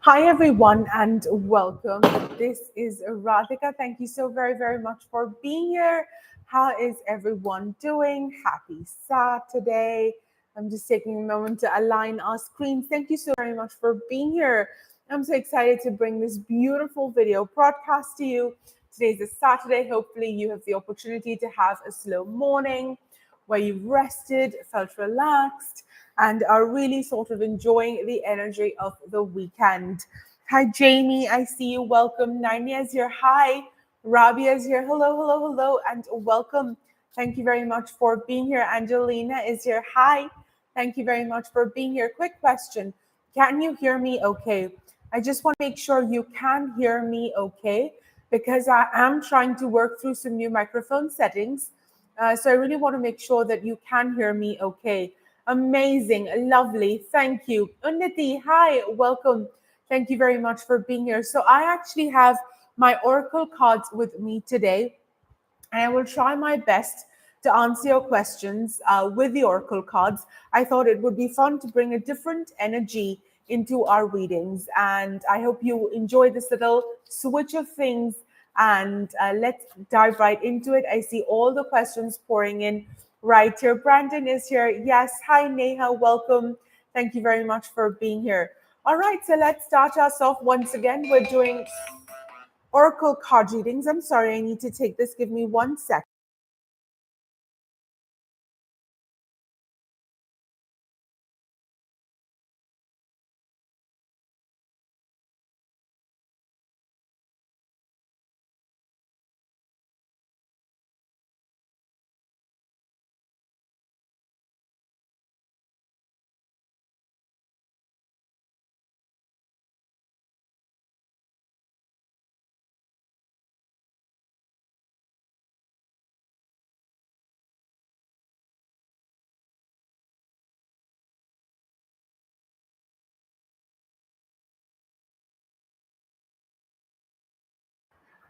Hi, everyone, and welcome. This is Radhika. Thank you so very much for being here. How is everyone doing? Happy Saturday. I'm just taking a moment to align our screens. Thank you so very much for being here. I'm so excited to bring this beautiful video broadcast to you. Today's a Saturday. Hopefully, you have the opportunity to have a slow morning where you've rested, felt relaxed, and are really sort of enjoying the energy of the weekend. Hi, Jamie. I see you. Welcome. Naimia is here. Hi. Rabia is here. Hello, and welcome. Thank you very much for being here. Angelina is here. Hi. Thank you very much for being here. Quick question. Can you hear me okay? I just want to make sure you can hear me okay because I am trying to work through some new microphone settings. So I really want to make sure that you can hear me okay. Amazing, lovely, thank you. Unnati, hi, welcome. Thank you very much for being here. So I actually have my Oracle cards with me today, and I will try my best to answer your questions with the Oracle cards. I thought it would be fun to bring a different energy into our readings, and I hope you enjoy this little switch of things. And let's dive right into it. I see all the questions pouring in right here. Brandon is here. Yes. Hi, Neha. Welcome. Thank you very much for being here. All right. So let's start us off once again. We're doing Oracle card readings. I'm sorry, I need to take this. Give me 1 second.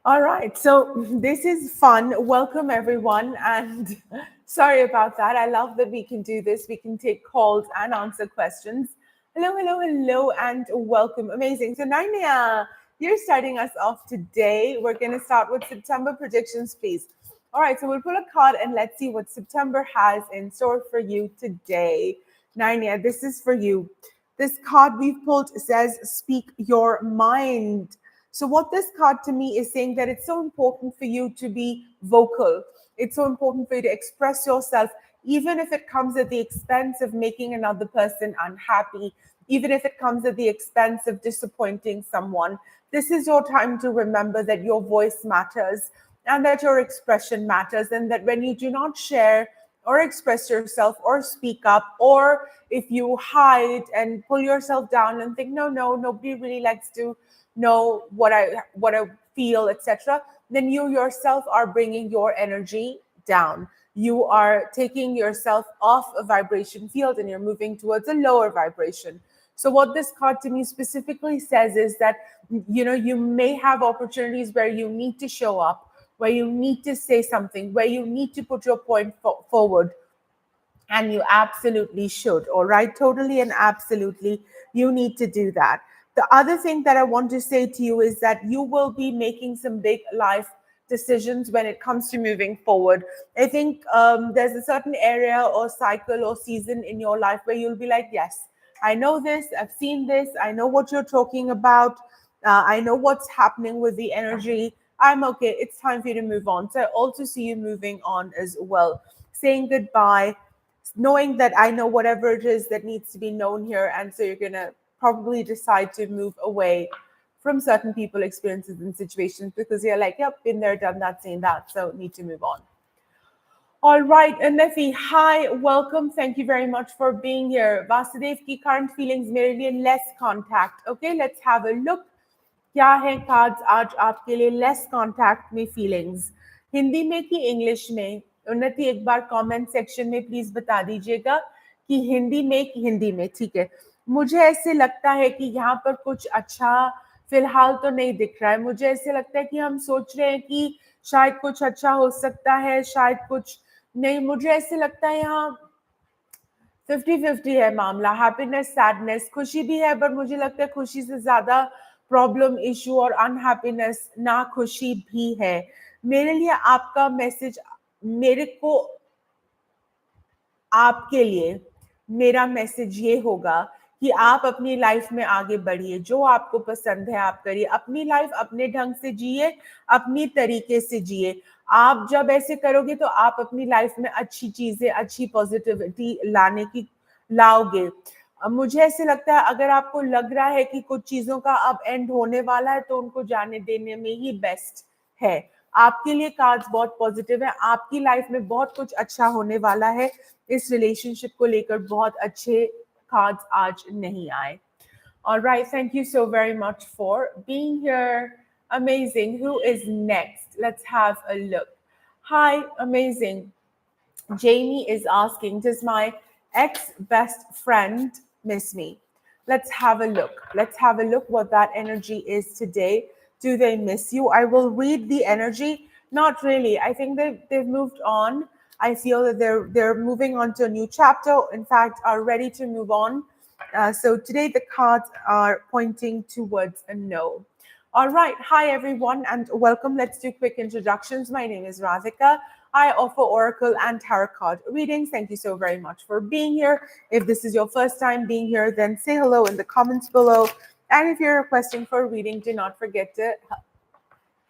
All right, so this is fun. Welcome, everyone. And sorry about that. I love that we can do this. We can take calls and answer questions. Hello, and welcome. Amazing. So, Narnia, you're starting us off today. We're going to start with September predictions, please. All right, so we'll pull a card and let's see what September has in store for you today. Narnia, this is for you. This card we've pulled says, Speak your mind. So, what this card to me is saying that it's so important for you to be vocal. It's so important for you to express yourself, even if it comes at the expense of making another person unhappy, even if it comes at the expense of disappointing someone. This is your time to remember that your voice matters and that your expression matters, and that when you do not share or express yourself or speak up, or if you hide and pull yourself down and think, no, nobody really likes to know what I feel, etc., then you yourself are bringing your energy down. You are taking yourself off a vibration field and you're moving towards a lower vibration. So what this card to me specifically says is that you may have opportunities where you need to show up, where you need to say something, where you need to put your point forward, and you absolutely should. All right, totally and absolutely, you need to do that. The other thing that I want to say to you is that you will be making some big life decisions when it comes to moving forward. I think there's a certain area or cycle or season in your life where you'll be like, yes, I know this, I've seen this, I know what you're talking about, I know what's happening with the energy. I'm okay, it's time for you to move on. So I also see you moving on as well, saying goodbye, knowing that I know whatever it is that needs to be known here. And so you're going to probably decide to move away from certain people, experiences, and situations because you're like, yep, been there, done that, seen that. So need to move on. All right, Nafi, hi, welcome. Thank you very much for being here. Vasudev ki current feelings मेरे लिए less contact. Okay, let's have a look. क्या है cards आज आपके लिए less contact में feelings? Hindi में कि इंग्लिश में? उन्नति एक बार कमेंट सेक्शन में प्लीज बता दीजिएगा कि हिंदी में कि हिंदी में. ठीक है, मुझे ऐसे लगता है कि यहाँ पर कुछ अच्छा फिलहाल तो नहीं दिख रहा है. मुझे ऐसे लगता है कि हम सोच रहे हैं कि शायद कुछ अच्छा हो सकता है, शायद कुछ नहीं. मुझे ऐसे लगता है यहाँ 50-50 है मामला, हैप्पीनेस सैडनेस, खुशी भी है बट मुझे लगता है खुशी से ज्यादा प्रॉब्लम इशू और अनहैप्पीनेस ना खुशी भी है। मेरे लिए आपका मैसेज, मेरे को आपके लिए मेरा मैसेज ये होगा कि आप अपनी लाइफ में आगे बढ़िए, जो आपको पसंद है आप करिए, अपनी लाइफ अपने ढंग से जिए, अपनी तरीके से जिए। आप जब ऐसे करोगे तो आप अपनी लाइफ में अच्छी चीजें, अच्छी पॉजिटिविटी लाने की लाओगे। मुझे ऐसे लगता है अगर आपको लग रहा है कि कुछ चीजों का अब एंड होने वाला है तो उनको जाने देने में ही बेस्ट है। आपके लिए कार्ड्स बहुत पॉजिटिव है, आपकी लाइफ में बहुत कुछ अच्छा होने वाला है। इस रिलेशनशिप को लेकर बहुत अच्छे कार्ड्स आज नहीं आए। All right, thank you so very much for being here. Amazing. Who is next? Let's have a look. Hi, amazing. Jamie is asking, does my ex best friend miss me? Let's have a look. Let's have a look what that energy is today. Do they miss you? I will read the energy. Not really. I think they've moved on. I feel that they're moving on to a new chapter. In fact, are ready to move on. So today the cards are pointing towards a no. All right. Hi, everyone, and welcome. Let's do quick introductions. My name is Radhika. I offer Oracle and Tarot card readings. Thank you so very much for being here. If this is your first time being here, then say hello in the comments below. And if you're requesting for a reading, do not forget to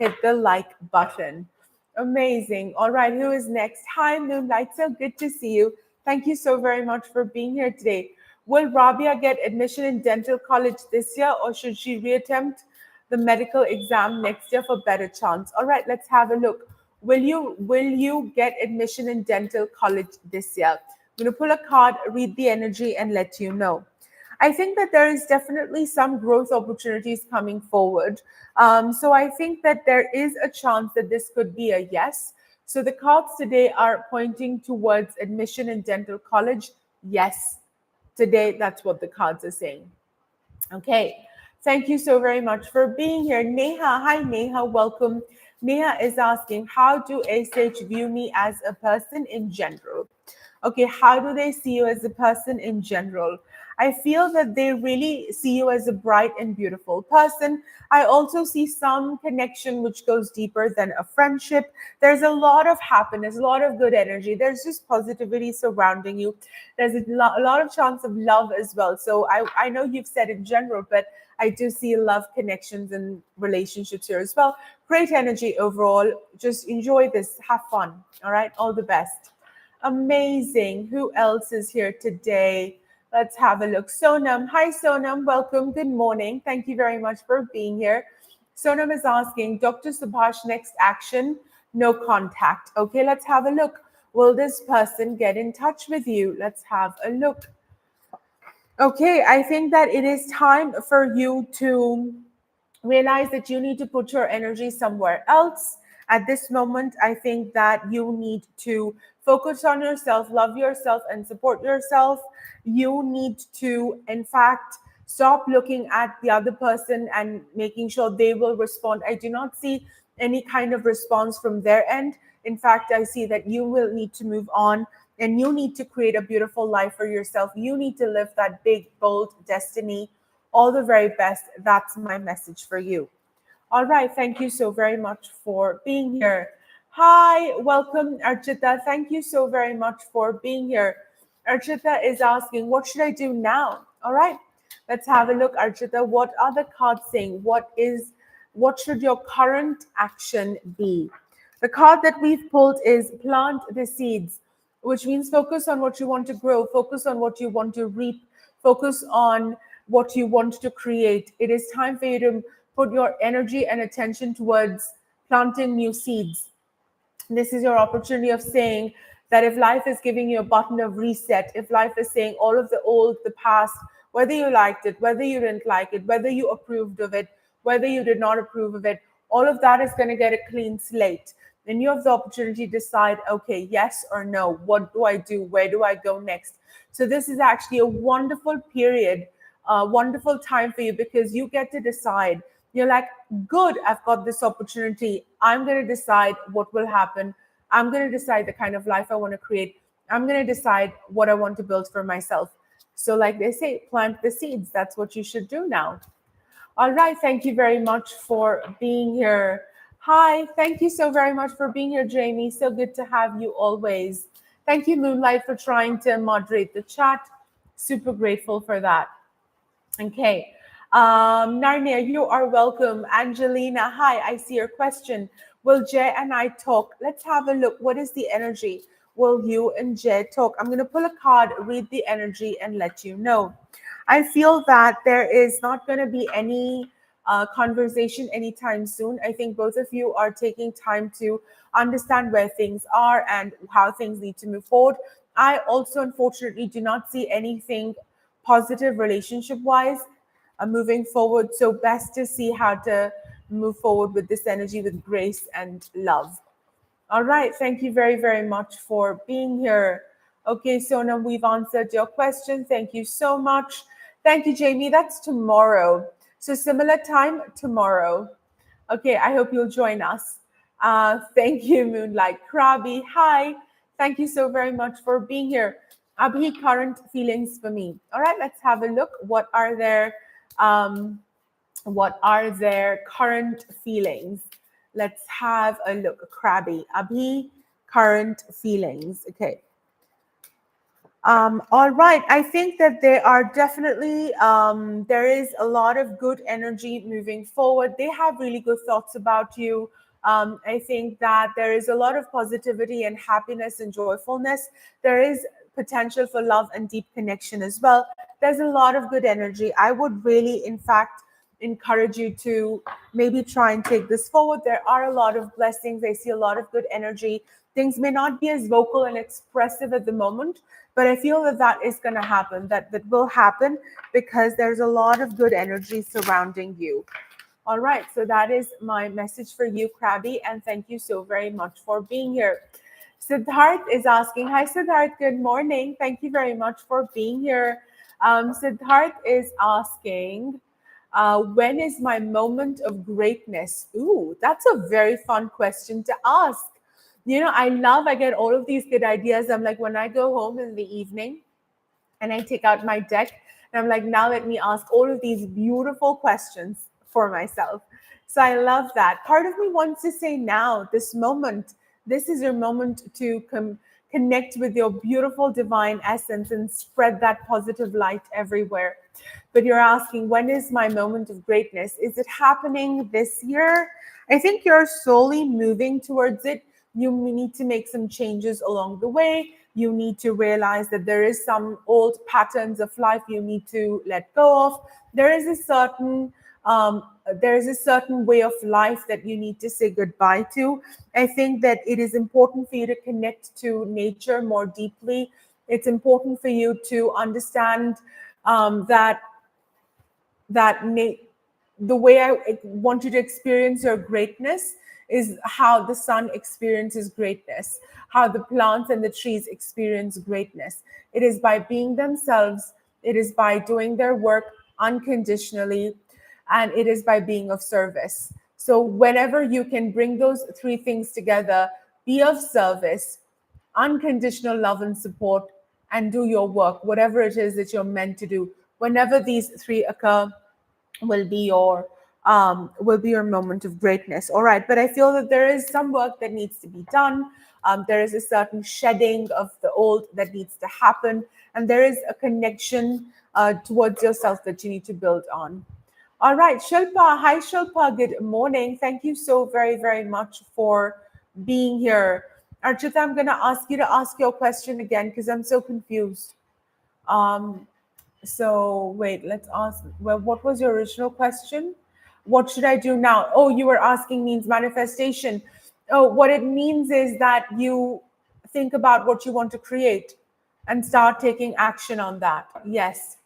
hit the like button. Amazing. All right, who is next? Hi, Moonlight. So good to see you. Thank you so very much for being here today. Will Rabia get admission in dental college this year, or should she reattempt the medical exam next year for better chance? All right, let's have a look. Will you get admission in dental college this year? I'm going to pull a card, read the energy, and let you know. I think that there is definitely some growth opportunities coming forward. So I think that there is a chance that this could be a yes. So the cards today are pointing towards admission in dental college. Yes, today that's what the cards are saying. Okay. Thank you so very much for being here. Neha, hi Neha, welcome. Neha is asking, how do ASH view me as a person in general? Okay, how do they see you as a person in general? I feel that they really see you as a bright and beautiful person. I also see some connection which goes deeper than a friendship. There's a lot of happiness, a lot of good energy. There's just positivity surrounding you. There's a lot of chance of love as well. So I know you've said in general, but I do see love connections and relationships here as well. Great energy overall. Just enjoy this. Have fun. All right. All the best. Amazing. Who else is here today? Let's have a look. Sonam. Hi, Sonam. Welcome. Good morning. Thank you very much for being here. Sonam is asking, Dr. Subhash, next action, no contact. Okay, let's have a look. Will this person get in touch with you? Let's have a look. Okay, I think that it is time for you to realize that you need to put your energy somewhere else. At this moment, I think that you need to focus on yourself, love yourself, and support yourself. You need to, in fact, stop looking at the other person and making sure they will respond. I do not see any kind of response from their end. In fact, I see that you will need to move on and you need to create a beautiful life for yourself. You need to live that big, bold destiny. All the very best. That's my message for you. All right. Thank you so very much for being here. Hi, welcome, Archita. Thank you so very much for being here. Archita is asking, what should I do now? All right. Let's have a look, Archita. What are the cards saying? What should your current action be? The card that we've pulled is plant the seeds, which means focus on what you want to grow, focus on what you want to reap, focus on what you want to create. It is time for you to put your energy and attention towards planting new seeds. This is your opportunity of saying that if life is giving you a button of reset, if life is saying all of the old, the past, whether you liked it, whether you didn't like it, whether you approved of it, whether you did not approve of it, all of that is going to get a clean slate. And you have the opportunity to decide, okay, yes or no. What do I do? Where do I go next? So this is actually a wonderful period, a wonderful time for you because you get to decide. You're like, good, I've got this opportunity. I'm going to decide what will happen. I'm going to decide the kind of life I want to create. I'm going to decide what I want to build for myself. So, like they say, plant the seeds. That's what you should do now. All right. Thank you very much for being here. Hi. Thank you so very much for being here, Jamie. So good to have you always. Thank you, Moonlight, for trying to moderate the chat. Super grateful for that. Okay. Narnia, you are welcome. Angelina, hi. I see your question. Will Jay and I talk? Let's have a look. What is the energy? Will you and Jay talk? I'm going to pull a card, read the energy, and let you know. I feel that there is not going to be any conversation anytime soon. I think both of you are taking time to understand where things are and how things need to move forward. I also, unfortunately, do not see anything positive relationship wise moving forward. So, best to see how to move forward with this energy with grace and love. All right. Thank you very, very much for being here. Okay, Sonam, we've answered your question. Thank you so much. Thank you, Jamie. That's tomorrow. So, similar time tomorrow. Okay, I hope you'll join us. Thank you, Moonlight Krabi. Hi. Thank you so very much for being here. Abhi, current feelings for me. All right, let's have a look. Um, what are their current feelings? Let's have a look. Krabby. Abhi, current feelings. Okay. All right. I think that there are definitely, there is a lot of good energy moving forward. They have really good thoughts about you. I think that there is a lot of positivity and happiness and joyfulness. There is potential for love and deep connection as well. There's a lot of good energy. I would really, in fact, encourage you to maybe try and take this forward. There are a lot of blessings. I see a lot of good energy. Things may not be as vocal and expressive at the moment, but I feel that that is going to happen, that will happen because there's a lot of good energy surrounding you. All right, so that is my message for you, Krabby, and thank you so very much for being here. Siddharth is asking, hi Siddharth, good morning. Thank you very much for being here. Siddharth is asking, when is my moment of greatness? Ooh, that's a very fun question to ask. I get all of these good ideas. I'm like, when I go home in the evening and I take out my deck and I'm like, now let me ask all of these beautiful questions for myself. So I love that. Part of me wants to say now, this moment, this is your moment to connect with your beautiful divine essence and spread that positive light everywhere. But you're asking, when is my moment of greatness? Is it happening this year? I think you're slowly moving towards it. You need to make some changes along the way. You need to realize that there is some old patterns of life you need to let go of. There is a certain way of life that you need to say goodbye to. I think that it is important for you to connect to nature more deeply. It's important for you to understand that the way I want you to experience your greatness is how the sun experiences greatness, how the plants and the trees experience greatness. It is by being themselves, it is by doing their work unconditionally, and it is by being of service. So, whenever you can bring those three things together, be of service, unconditional love and support, and do your work, whatever it is that you're meant to do. Whenever these three occur, will be your moment of greatness. All right, but I feel that there is some work that needs to be done. There is a certain shedding of the old that needs to happen, and there is a connection towards yourself that you need to build on. All right, Shilpa. Hi, Shilpa. Good morning. Thank you so very, very much for being here. Archita, I'm going to ask you to ask your question again because I'm so confused. Um, so wait, let's ask. Well, what was your original question? What should I do now? Oh, you were asking means manifestation. Oh, what it means is that you think about what you want to create and start taking action on that. Yes.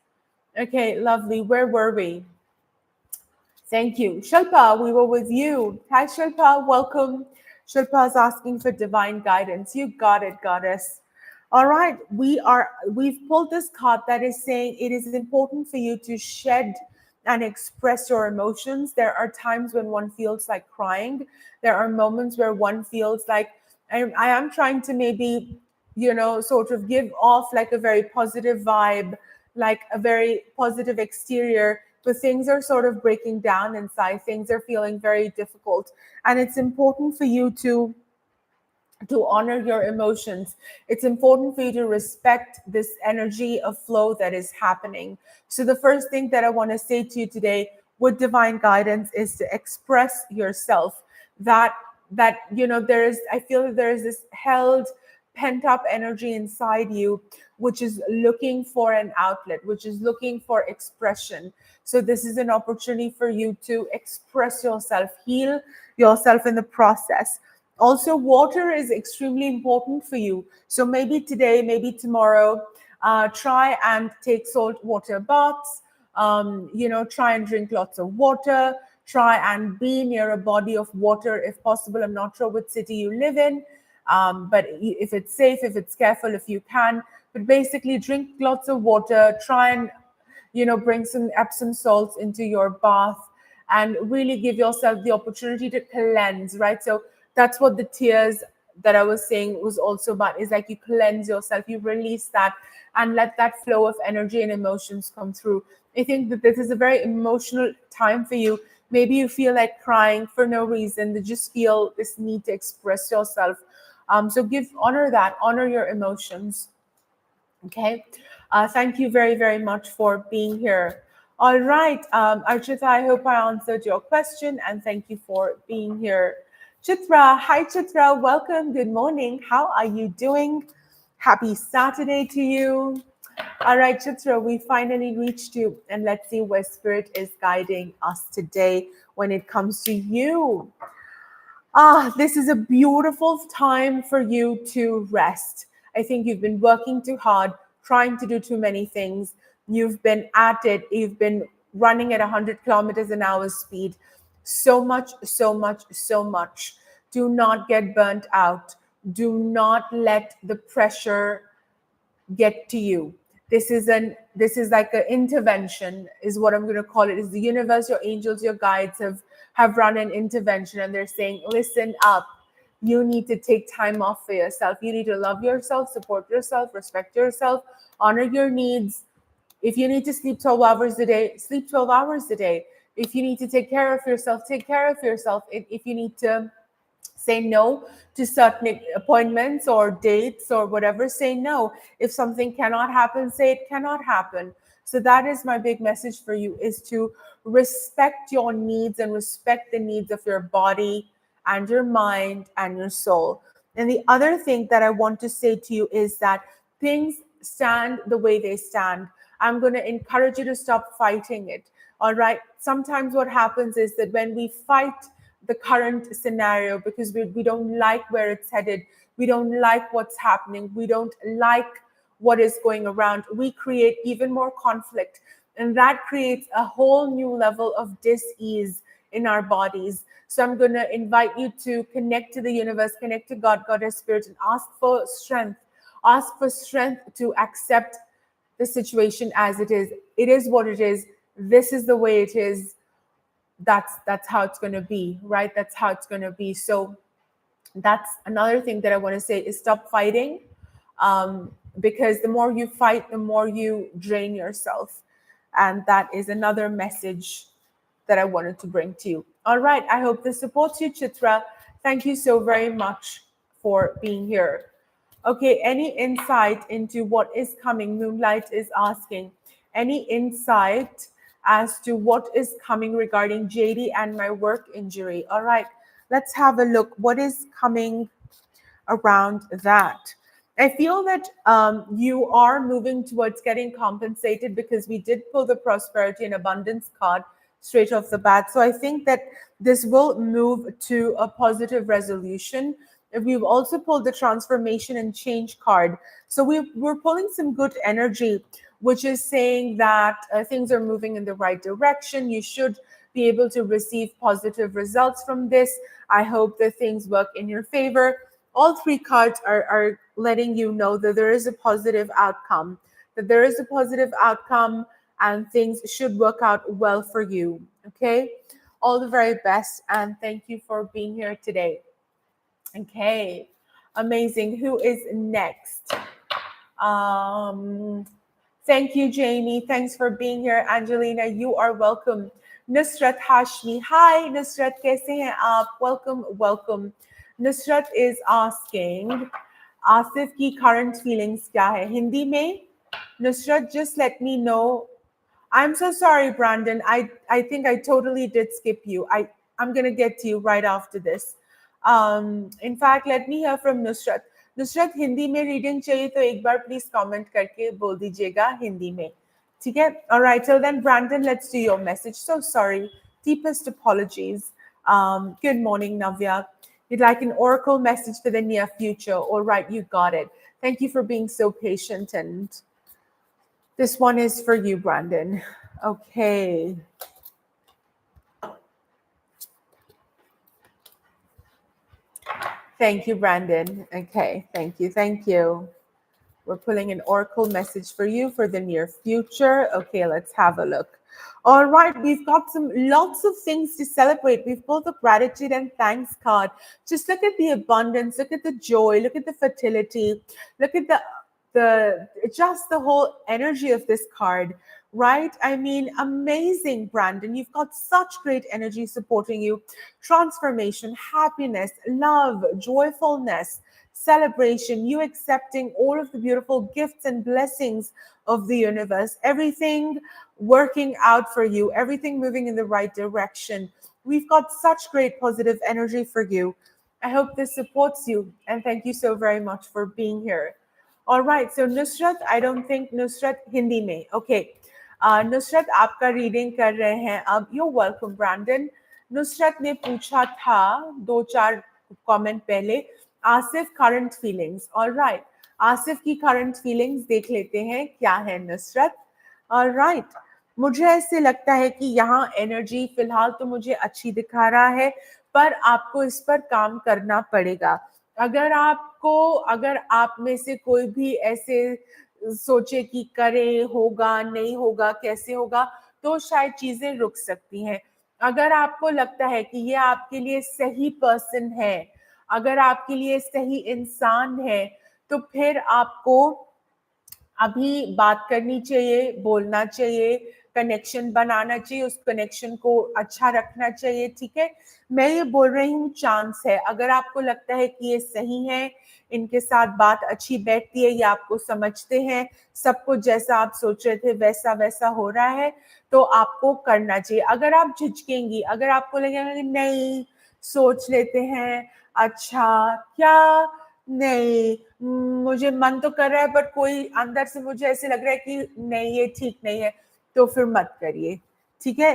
Okay, lovely. Where were we? Thank you. Shilpa, we were with you. Hi, Shilpa. Welcome. Shilpa is asking for divine guidance. You got it, goddess. All right. We've pulled this card that is saying it is important for you to shed and express your emotions. There are times when one feels like crying. There are moments where one feels like I am trying to maybe sort of give off like a very positive vibe, like a very positive exterior, but things are sort of breaking down inside. Things are feeling very difficult. And it's important for you to honor your emotions. It's important for you to respect this energy of flow that is happening. So the first thing that I want to say to you today with divine guidance is to express yourself. That there is, I feel that there is this held pent up energy inside you which is looking for an outlet, which is looking for expression. So this is an opportunity for you to express yourself, heal yourself in the process. Also, water is extremely important for you. So maybe today, maybe tomorrow, try and take salt water baths. Try and drink lots of water. Try and be near a body of water if possible. I'm not sure which city you live in, but if it's safe, if it's careful, if you can. But basically, drink lots of water. Try and bring some Epsom salts into your bath and really give yourself the opportunity to cleanse, right? So that's what the tears that I was saying was also about, is like you cleanse yourself, you release that and let that flow of energy and emotions come through. I think that this is a very emotional time for you. Maybe you feel like crying for no reason, you just feel this need to express yourself. So honor your emotions. Okay. Thank you very, very much for being here. All right. Archita, I hope I answered your question and thank you for being here. Chitra, hi Chitra, welcome. Good morning. How are you doing? Happy Saturday to you. All right, Chitra, we finally reached you, and let's see where Spirit is guiding us today when it comes to you. This is a beautiful time for you to rest. I think you've been working too hard, trying to do too many things. You've been at it. You've been running at 100 kilometers an hour speed. So much, so much, so much. Do not get burnt out. Do not let the pressure get to you. This is like an intervention, is what I'm going to call it. Is the universe, your angels, your guides have run an intervention, and they're saying, listen up. You need to take time off for yourself. You need to love yourself, support yourself, respect yourself, honor your needs. If you need to sleep 12 hours a day, sleep 12 hours a day. If you need to take care of yourself, take care of yourself. If you need to say no to certain appointments or dates or whatever, say no. If something cannot happen, say it cannot happen. So that is my big message for you, is to respect your needs and respect the needs of your body and your mind and your soul. And the other thing that I want to say to you is that things stand the way they stand. I'm going to encourage you to stop fighting it. All right. Sometimes what happens is that when we fight the current scenario because we don't like where it's headed, we don't like what's happening, we don't like what is going around, we create even more conflict. And that creates a whole new level of dis-ease in our bodies. So I'm going to invite you to connect to the universe, connect to God, Goddess, Spirit, and ask for strength. Ask for strength to accept the situation as it is. It is what it is. This is the way it is. That's how it's going to be, right? That's how it's going to be. So that's another thing that I want to say, is stop fighting, because the more you fight, the more you drain yourself. And that is another message that I wanted to bring to you. All right. I hope this supports you, Chitra. Thank you so very much for being here. Okay. Any insight into what is coming? Moonlight is asking. Any insight as to what is coming regarding JD and my work injury? All right. Let's have a look. What is coming around that? I feel that you are moving towards getting compensated, because we did pull the prosperity and abundance card straight off the bat. So I think that this will move to a positive resolution. We've also pulled the transformation and change card. So we're pulling some good energy, which is saying that things are moving in the right direction. You should be able to receive positive results from this. I hope that things work in your favor. All three cards are letting you know that there is a positive outcome, and things should work out well for you. Okay. All the very best. And thank you for being here today. Okay. Amazing. Who is next? Thank you, Jamie. Thanks for being here. Angelina, you are welcome. Nusrat Hashmi. Hi, Nusrat. Kaise hain aap? Welcome, welcome. Nusrat is asking, Asif ki current feelings kya hai? Hindi mein? Nusrat, just let me know. I'm so sorry, Brandon. I think I totally did skip you. I'm gonna get to you right after this. In fact, let me hear from Nusrat. Nusrat Hindi में reading चाहिए तो एक बार please comment करके बोल दीजिएगा हिंदी में ठीक है all right till then Brandon let's do your message so sorry deepest apologies good morning Navya you'd like an oracle message for the near future all right you got it thank you for being so patient and this one is for you Brandon okay Thank you, Brandon. Okay, thank you, thank you. We're pulling an oracle message for you for the near future. Okay, let's have a look. All right, we've got lots of things to celebrate. We've pulled the gratitude and thanks card. Just look at the abundance, look at the joy, look at the fertility, look at the just the whole energy of this card. Right? I mean, amazing, Brandon. You've got such great energy supporting you. Transformation, happiness, love, joyfulness, celebration, you accepting all of the beautiful gifts and blessings of the universe, everything working out for you, everything moving in the right direction. We've got such great positive energy for you. I hope this supports you. And thank you so very much for being here. All right. So Nusrat, I don't think Nusrat Hindi mein. Okay. Nusrat आपका reading कर रहे हैं अब you welcome Brandon Nusrat ने पूछा था 2-4 comment पहले Asif current feelings alright Asif की करंट फीलिंग्स देख लेते हैं क्या है नुसरत ऑलराइट मुझे ऐसे लगता है कि यहाँ एनर्जी फिलहाल तो मुझे अच्छी दिखा रहा है पर आपको इस पर काम करना पड़ेगा अगर आप में से कोई भी ऐसे सोचे कि करे होगा नहीं होगा कैसे होगा तो शायद चीजें रुक सकती हैं अगर आपको लगता है कि ये आपके लिए सही पर्सन है अगर आपके लिए सही इंसान है तो फिर आपको अभी बात करनी चाहिए बोलना चाहिए कनेक्शन बनाना चाहिए उस कनेक्शन को अच्छा रखना चाहिए ठीक है मैं ये बोल रही हूँ चांस है अगर आपको लगता है कि ये सही है इनके साथ बात अच्छी बैठती है या आपको समझते हैं सब कुछ जैसा आप सोच रहे थे वैसा वैसा हो रहा है तो आपको करना चाहिए अगर आप झिझकेंगी अगर आपको लगेगा कि नहीं सोच लेते हैं अच्छा क्या नहीं मुझे मन तो कर रहा है पर कोई अंदर से मुझे ऐसे लग रहा है कि नहीं ये ठीक नहीं है तो फिर मत करिए ठीक है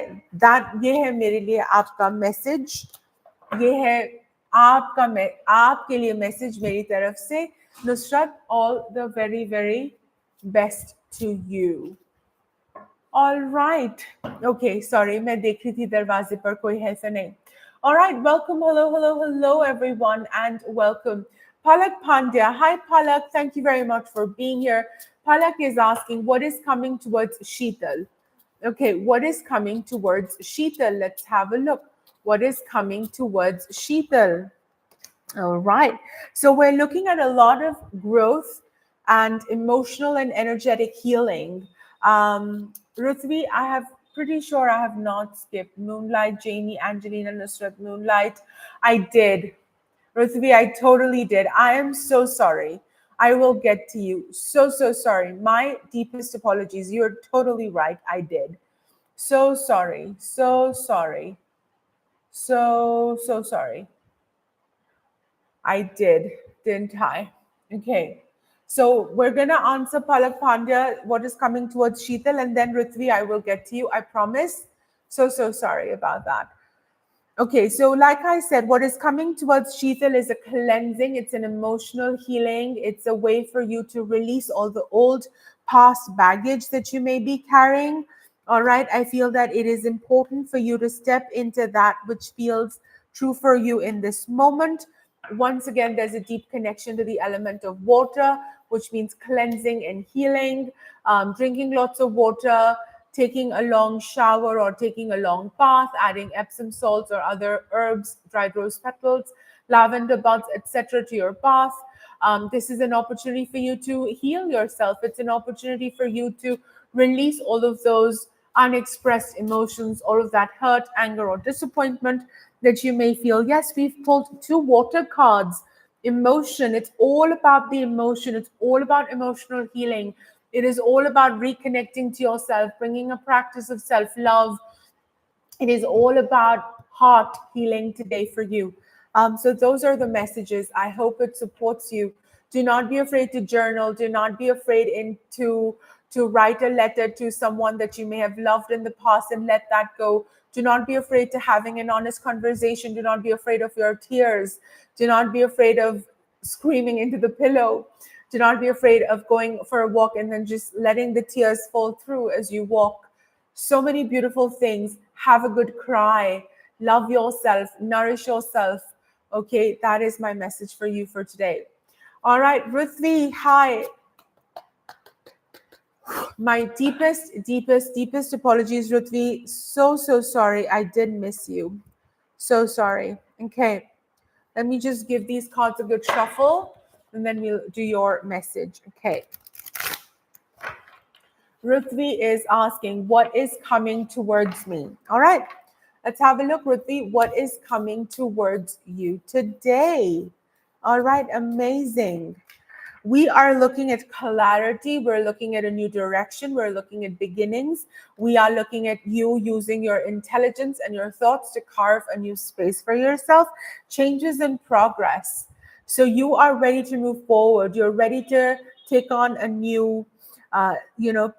ये है मेरे लिए आपका मैसेज ये है आपके लिए मैसेज मेरी तरफ से Nusrat all the very very best to you all right okay sorry मैं देख रही थी दरवाजे पर कोई है ऐसा नहीं all right welcome hello everyone and welcome Palak Pandya. Hi, Palak. Thank you very much for being here. Palak is asking, what is coming towards Sheetal? Okay, what is coming towards Sheetal? Let's have a look. What is coming towards Sheetal? All right. So we're looking at a lot of growth and emotional and energetic healing. Ruthvi, I have pretty sure I have not skipped Moonlight, Jamie, Angelina, Nusrat, Moonlight. I did. Ruthvi, I totally did. I am so sorry. I will get to you. So sorry. My deepest apologies. You're totally right. I did. So sorry. So sorry. So sorry. I did, didn't I? Okay. So we're going to answer Palak Pandya, what is coming towards Sheetal, and then Ruthvi, I will get to you. I promise. So sorry about that. Okay, so like I said, what is coming towards Sheetal is a cleansing. It's an emotional healing. It's a way for you to release all the old past baggage that you may be carrying. All right, I feel that it is important for you to step into that which feels true for you in this moment. Once again, there's a deep connection to the element of water, which means cleansing and healing, drinking lots of water, taking a long shower or taking a long bath, adding Epsom salts or other herbs, dried rose petals. lavender buds, etc., to your bath. This is an opportunity for you to heal yourself. It's an opportunity for you to release all of those unexpressed emotions, all of that hurt, anger, or disappointment that you may feel. Yes, we've pulled 2 water cards. Emotion, it's all about the emotion, it's all about emotional healing. It is all about reconnecting to yourself, bringing a practice of self love. It is all about heart healing today for you. So those are the messages. I hope it supports you. Do not be afraid to journal. Do not be afraid to write a letter to someone that you may have loved in the past and let that go. Do not be afraid to having an honest conversation. Do not be afraid of your tears. Do not be afraid of screaming into the pillow. Do not be afraid of going for a walk and then just letting the tears fall through as you walk. So many beautiful things. Have a good cry. Love yourself. Nourish yourself. Okay, that is my message for you for today. All right, Ruthvi, hi. My deepest apologies, Ruthvi. So sorry. I did miss you. So sorry. Okay, let me just give these cards a good shuffle and then we'll do your message. Okay. Ruthvi is asking, what is coming towards me? All right, let's have a look, Ruthvi. What is coming towards you today? All right, amazing. We are looking at clarity. We're looking at a new direction. We're looking at beginnings. We are looking at you using your intelligence and your thoughts to carve a new space for yourself. Changes in progress. So you are ready to move forward. You're ready to take on a new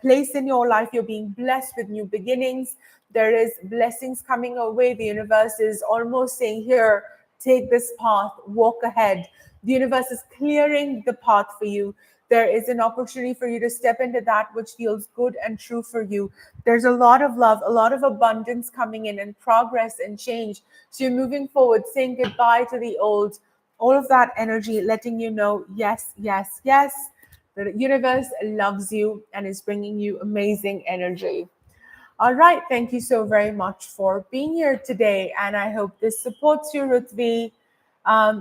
place in your life. You're being blessed with new beginnings. There is blessings coming our way. The universe is almost saying, here, take this path, walk ahead. The universe is clearing the path for you. There is an opportunity for you to step into that which feels good and true for you. There's a lot of love, a lot of abundance coming in and progress and change. So you're moving forward, saying goodbye to the old, all of that energy, letting you know, yes, yes, yes. The universe loves you and is bringing you amazing energy. All right. Thank you so very much for being here today. And I hope this supports you, Ruthvi.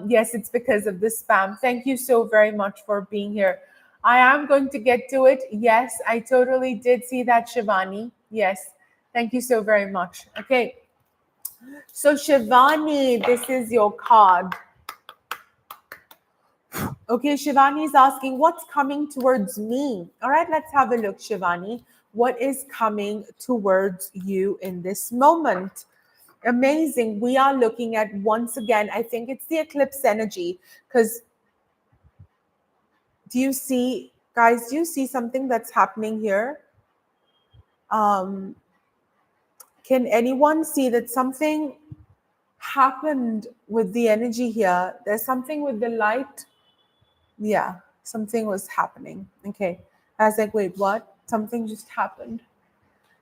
Yes, it's because of the spam. Thank you so very much for being here. I am going to get to it. Yes, I totally did see that, Shivani. Yes. Thank you so very much. Okay. So, Shivani, this is your card. Okay, Shivani is asking, what's coming towards me? All right, let's have a look, Shivani. What is coming towards you in this moment? Amazing. We are looking at, once again, I think it's the eclipse energy. Because do you see, guys, do you see something that's happening here? Can anyone see that something happened with the energy here? There's something with the light. Yeah, something was happening. Okay. I was like, wait, what? Something just happened.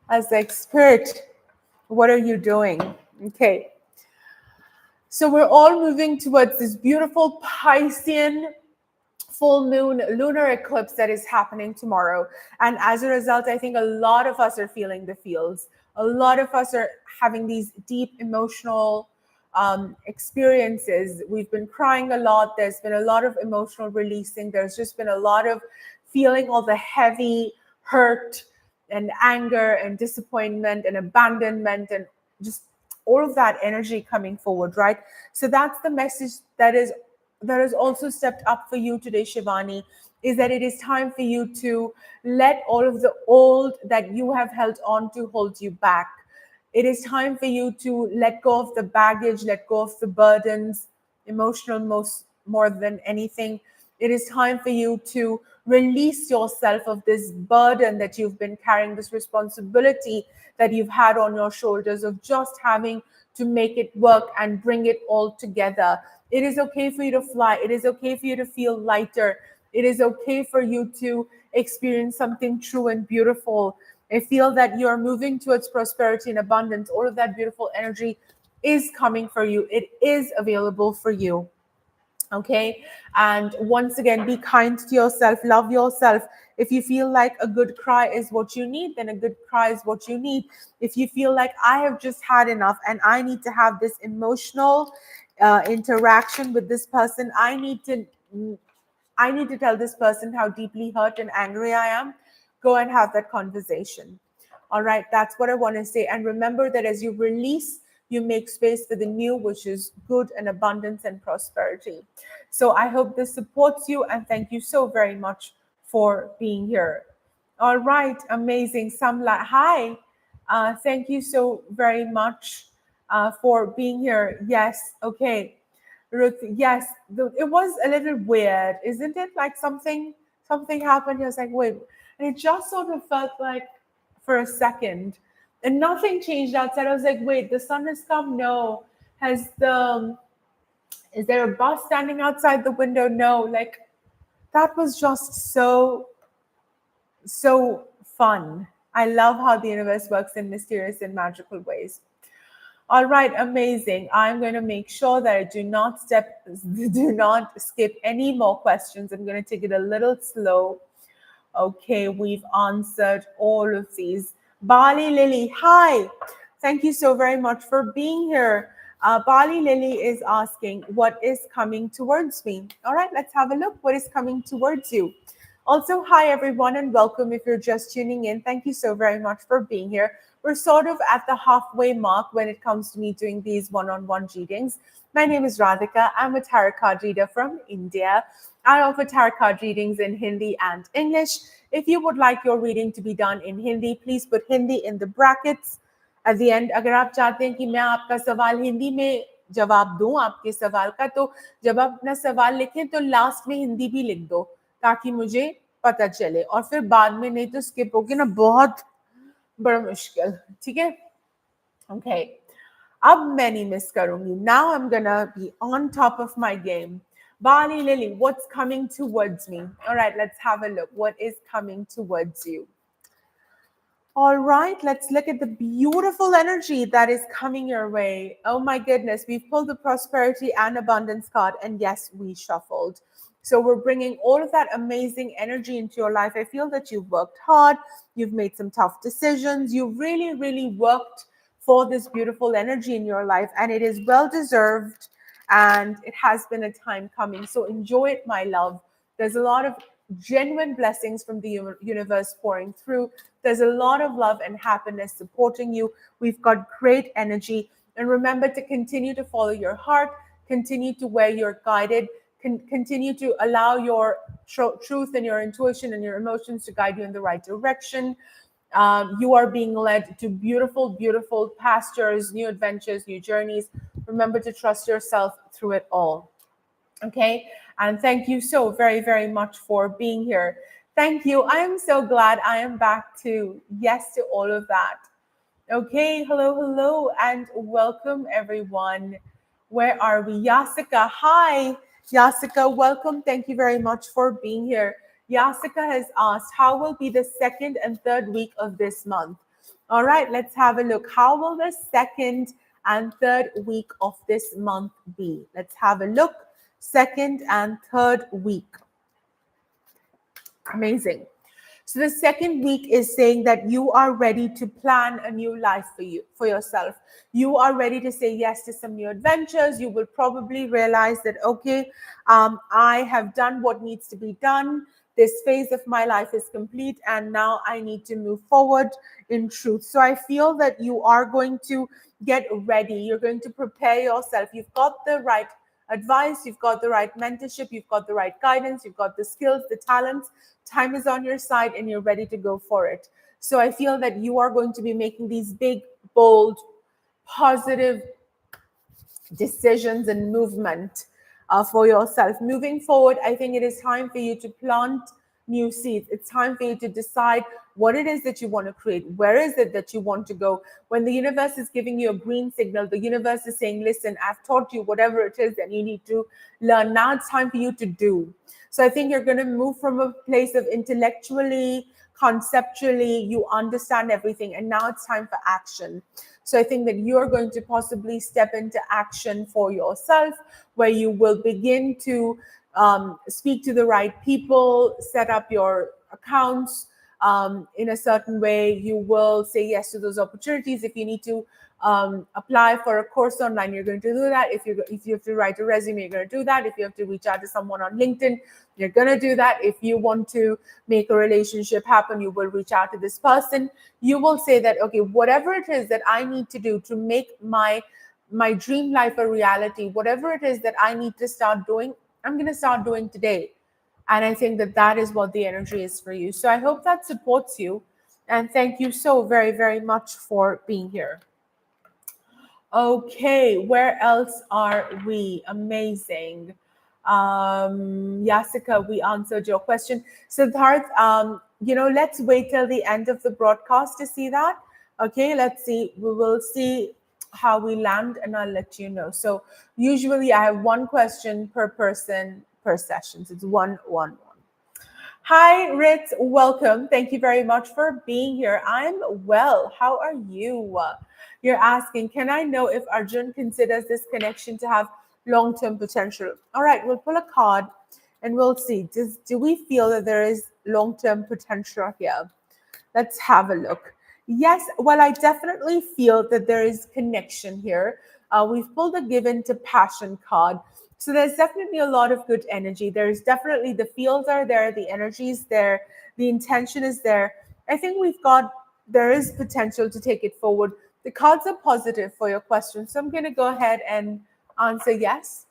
I was like, Spirit, what are you doing? Okay. So we're all moving towards this beautiful Piscean full moon lunar eclipse that is happening tomorrow. And as a result, I think a lot of us are feeling the feels. A lot of us are having these deep emotional experiences. We've been crying a lot. There's been a lot of emotional releasing. There's just been a lot of feeling all the heavy hurt and anger and disappointment and abandonment and just all of that energy coming forward, right? So that's the message that is also stepped up for you today, Shivani, is that it is time for you to let all of the old that you have held on to hold you back. It is time for you to let go of the baggage, let go of the burdens, emotional more than anything. It is time for you to release yourself of this burden that you've been carrying, this responsibility that you've had on your shoulders of just having to make it work and bring it all together. It is okay for you to fly. It is okay for you to feel lighter. It is okay for you to experience something true and beautiful. I feel that you're moving towards prosperity and abundance. All of that beautiful energy is coming for you. It is available for you. Okay. And once again, be kind to yourself, love yourself. If you feel like a good cry is what you need, then a good cry is what you need. If you feel like I have just had enough and I need to have this emotional interaction with this person. I need to tell this person how deeply hurt and angry I am. Go and have that conversation. All right, that's what I want to say. And remember that as you release, you make space for the new, which is good and abundance and prosperity. So I hope this supports you, and thank you so very much for being here. All right, amazing. Samla, hi. Thank you so very much for being here. Yes, okay. Ruth, yes, it was a little weird, isn't it? Like something happened. I was like, wait, and it just sort of felt like for a second, and nothing changed outside. I was like, wait, the sun has come. No, is there a bus standing outside the window? No, like that was just so fun. I love how the universe works in mysterious and magical ways. All right, amazing. I'm going to make sure that I do not skip any more questions. I'm going to take it a little slow. Okay, we've answered all of these. Bali Lily, hi. Thank you so very much for being here. Bali Lily is asking, what is coming towards me? All right, let's have a look. What is coming towards you? Also, hi everyone and welcome if you're just tuning in. Thank you so very much for being here. We're sort of at the halfway mark when it comes to me doing these one-on-one readings. My name is Radhika. I'm a tarot card reader from India. I offer tarot card readings in Hindi and English. If you would like your reading to be done in Hindi, please put Hindi in the brackets at the end. अगर आप चाहते हैं कि मैं आपका सवाल हिंदी में जवाब दूं आपके सवाल का, तो जब आप अपना सवाल लिखें तो लास्ट में हिंदी भी लिख दो ताकि मुझे पता चले, और फिर बाद में नहीं तो स्किप होगी ना, बहुत बड़ा मुश्किल. ठीक है? Okay. अब मैं नहीं मिस करूंगी. Now I'm gonna be on top of my game. Bali Lily, what's coming towards me? All right, let's have a look. What is coming towards you? All right, let's look at the beautiful energy that is coming your way. Oh my goodness, we've pulled the prosperity and abundance card, and yes, we shuffled. So we're bringing all of that amazing energy into your life. I feel that you've worked hard, you've made some tough decisions, you've really, really worked for this beautiful energy in your life, and it is well deserved, and it has been a time coming. So enjoy it, my love. There's a lot of genuine blessings from the universe pouring through. There's a lot of love and happiness supporting you. We've got great energy. And remember to continue to follow your heart, continue to where you're guided, continue to allow your truth and your intuition and your emotions to guide you in the right direction. You are being led to beautiful, beautiful pastures, new adventures, new journeys. Remember to trust yourself through it all. Okay, and thank you so very, very much for being here. Thank you. I am so glad I am back to yes to all of that. Okay, hello, and welcome everyone. Where are we? Yasika, hi. Yasika, welcome. Thank you very much for being here. Yasika has asked, how will be the second and third week of this month? All right, let's have a look. How will the second and third week of this month be? Let's have a look. Second and third week. Amazing. So the second week is saying that you are ready to plan a new life for yourself. You are ready to say yes to some new adventures. You will probably realize that, okay, I have done what needs to be done. This phase of my life is complete, and now I need to move forward in truth. So I feel that you are going to get ready. You're going to prepare yourself. You've got the right advice, you've got the right mentorship, you've got the right guidance, you've got the skills, the talents. Time is on your side and you're ready to go for it. So I feel that you are going to be making these big, bold, positive decisions and movement for yourself. Moving forward, I think it is time for you to plant new seeds. It's time for you to decide what it is that you want to create. Where is it that you want to go? When the universe is giving you a green signal, the universe is saying, listen, I've taught you whatever it is that you need to learn. Now it's time for you to do. So I think you're going to move from a place of intellectually, conceptually, you understand everything, and now it's time for action. So I think that you're going to possibly step into action for yourself, where you will begin to speak to the right people, set up your accounts, in a certain way. You will say yes to those opportunities. If you need to apply for a course online, you're going to do that. If you have to write a resume, you're going to do that. If you have to reach out to someone on LinkedIn, you're going to do that. If you want to make a relationship happen, you will reach out to this person. You will say that, okay, whatever it is that I need to do to make my dream life a reality, whatever it is that I need to start doing, I'm going to start doing today. And I think that that is what the energy is for you. So I hope that supports you. And thank you so very, very much for being here. Okay, where else are we? Amazing. Yasika, we answered your question. Siddharth, let's wait till the end of the broadcast to see that. Okay, let's see. We will see how we land and I'll let you know. So usually I have one question per person per session. So it's one. Hi, Rit. Welcome. Thank you very much for being here. I'm well. How are you? You're asking, can I know if Arjun considers this connection to have long-term potential? All right, we'll pull a card and we'll see. Do we feel that there is long-term potential here? Let's have a look. Yes, well, I definitely feel that there is connection here. We've pulled a given to passion card. So there's definitely a lot of good energy. There's definitely the fields are there, the energy is there, the intention is there. I think there is potential to take it forward. The cards are positive for your question. So I'm going to go ahead and answer yes.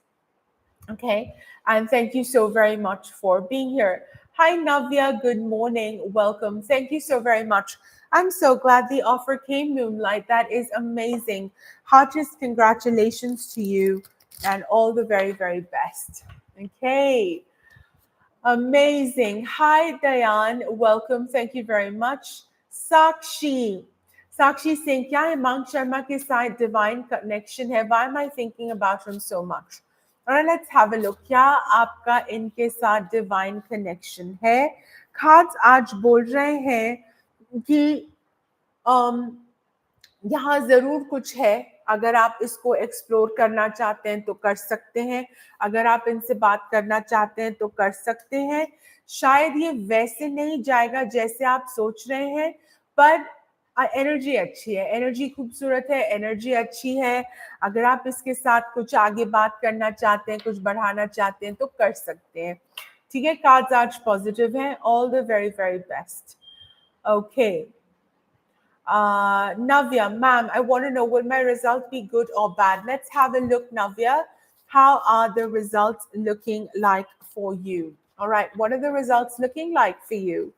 Okay. And thank you so very much for being here. Hi, Navya. Good morning. Welcome. Thank you so very much. I'm so glad the offer came, Moonlight. That is amazing. Heartiest congratulations to you and all the very, very best. Okay. Amazing. Hi, Dayan. Welcome. Thank you very much. Sakshi. Sakshi saying, kya Hemang Sharma ke saath divine connection hai? Why am I thinking about him so much? All right, let's have a look. क्या आपका इनके साथ divine connection है? Cards आज बोल रहे हैं कि यहाँ जरूर कुछ है. अगर आप इसको एक्सप्लोर करना चाहते हैं तो कर सकते हैं. अगर आप इनसे बात करना चाहते हैं तो कर सकते हैं. शायद ये वैसे नहीं जाएगा जैसे आप सोच रहे हैं, पर एनर्जी अच्छी है, एनर्जी खूबसूरत है, एनर्जी अच्छी है. अगर आप इसके साथ कुछ आगे बात करना चाहते हैं, कुछ बढ़ाना चाहते हैं तो कर सकते हैं. ठीक है, कार्ड्स आज पॉजिटिव हैं. All the very very best. Okay. Navya, ma'am, I want to know, will my results be good or bad? Let's have a look, Navya. How are the results looking like for you? All right, what are the results looking like for you?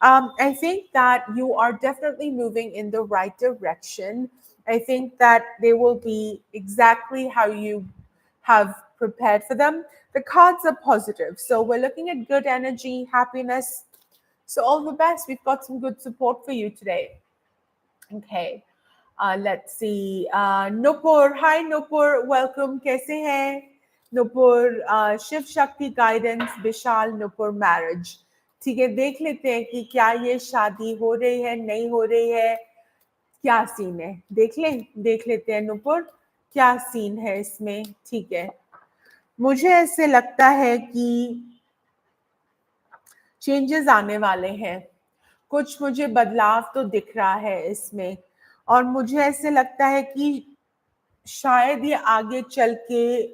I think that you are definitely moving in the right direction. I think that they will be exactly how you have prepared for them. The cards are positive. So we're looking at good energy, happiness. So all the best. We've got some good support for you today. Okay. Let's see. Nupur. Hi, Nupur. Welcome. कैसे हैं? Nupur, Shiv Shakti guidance, विशाल Nupur marriage. ठीक है, देख लेते हैं कि क्या ये शादी हो रही है, नहीं हो रही है, क्या सीन है. देख लेते हैं नुपुर, क्या सीन है इसमें. ठीक है, मुझे ऐसे लगता है कि चेंजेस आने वाले हैं. कुछ मुझे बदलाव तो दिख रहा है इसमें, और मुझे ऐसे लगता है कि शायद ये आगे चल के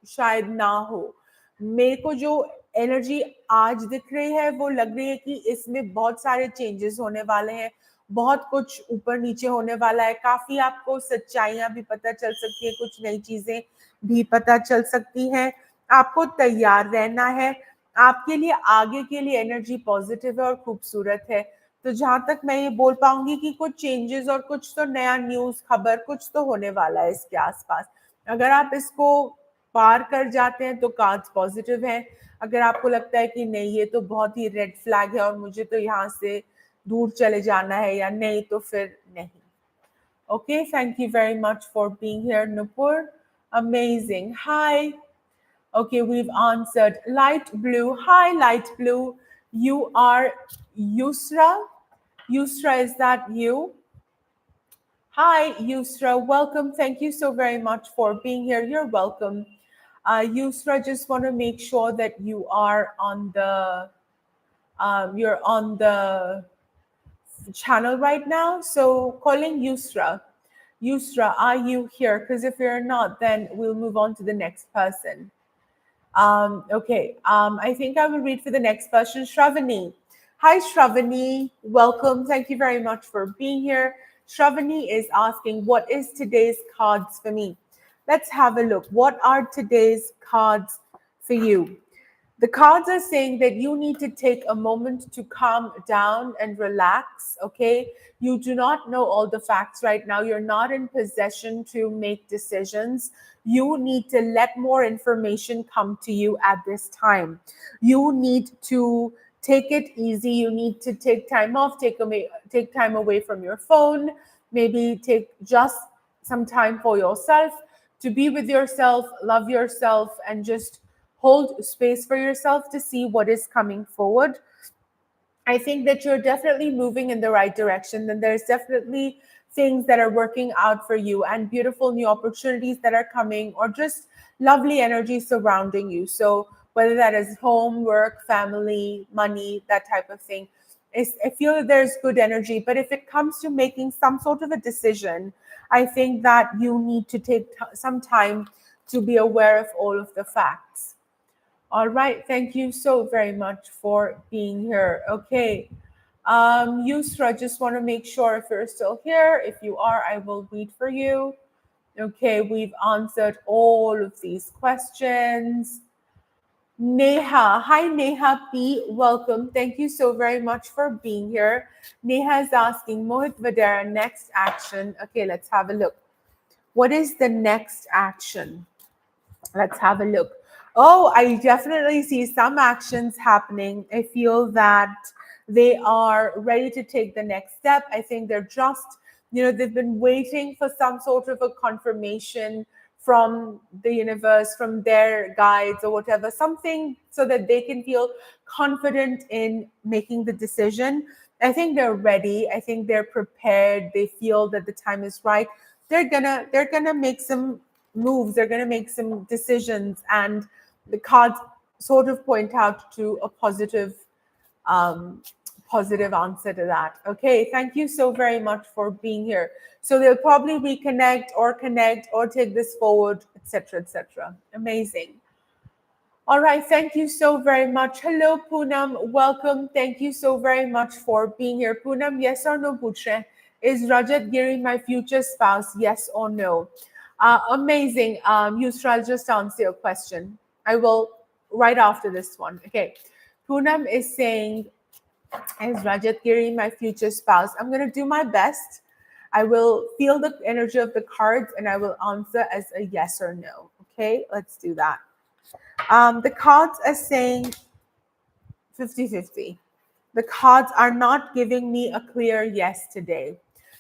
शायद ना हो. मेरे को जो एनर्जी आज दिख रही है वो लग रही है कि इसमें बहुत सारे चेंजेस होने वाले हैं, बहुत कुछ ऊपर नीचे होने वाला है. काफी आपको सच्चाइयां भी पता चल सकती है, कुछ नई चीजें भी पता चल सकती हैं. आपको तैयार रहना है. आपके लिए आगे के लिए एनर्जी पॉजिटिव है और खूबसूरत है. तो जहां तक मैं ये बोल पाऊंगी कि कुछ चेंजेस और कुछ तो नया न्यूज खबर कुछ तो होने वाला है इसके आसपास. अगर आप इसको पार कर जाते हैं तो कार्ड्स पॉजिटिव है. अगर आपको लगता है कि नहीं ये तो बहुत ही रेड फ्लैग है और मुझे तो यहाँ से दूर चले जाना है या नहीं, तो फिर नहीं. Okay, thank you very much for being here Nupur. Amazing. Hi. Okay, we've answered. Light blue. Hi, light blue. You are Yusra. Yusra, is that you? Hi, Yusra. Welcome. Thank you so very much for being here. You're welcome. Yusra, just want to make sure that you are on the channel right now. So calling Yusra. Yusra, are you here? Because if you're not, then we'll move on to the next person. Okay. I think I will read for the next person, Shravani. Hi, Shravani. Welcome. Thank you very much for being here. Shravani is asking, what is today's cards for me? Let's have a look. What are today's cards for you? The cards are saying that you need to take a moment to calm down and relax, okay? You do not know all the facts right now. You're not in possession to make decisions. You need to let more information come to you at this time. You need to take it easy. You need to take time off, take time away from your phone, maybe take just some time for yourself to be with yourself, love yourself, and just hold space for yourself to see what is coming forward. I think that you're definitely moving in the right direction, and there's definitely things that are working out for you and beautiful new opportunities that are coming, or just lovely energy surrounding you. So, whether that is home, work, family, money, that type of thing, I feel that there's good energy. But if it comes to making some sort of a decision, I think that you need to take some time to be aware of all of the facts. All right. Thank you so very much for being here. Okay. Yusra, just want to make sure if you're still here. If you are, I will read for you. Okay. We've answered all of these questions. Neha. Hi, Neha P. Welcome. Thank you so very much for being here. Neha is asking, Mohit Vadera, next action. Okay, let's have a look. What is the next action? Let's have a look. Oh, I definitely see some actions happening. I feel that they are ready to take the next step. I think they're just, they've been waiting for some sort of a confirmation from the universe, from their guides or whatever, something so that they can feel confident in making the decision. I think they're ready. I think they're prepared. They feel that the time is right. They're gonna make some moves. They're gonna make some decisions, and the cards sort of point out to a um, positive answer to that. Okay, thank you so very much for being here. So they'll probably reconnect or connect or take this forward, etc., etc. Amazing. All right, thank you so very much. Hello, Poonam. Welcome. Thank you so very much for being here. Poonam, yes or no, Putre? Is Rajat Giri my future spouse? Yes or no? Amazing. Yusra, I'll just answer your question. I will right after this one. Okay. Poonam is saying, is Rajat Giri my future spouse? I'm going to do my best. I will feel the energy of the cards and I will answer as a yes or no. Okay, let's do that. The cards are saying 50-50. The cards are not giving me a clear yes today.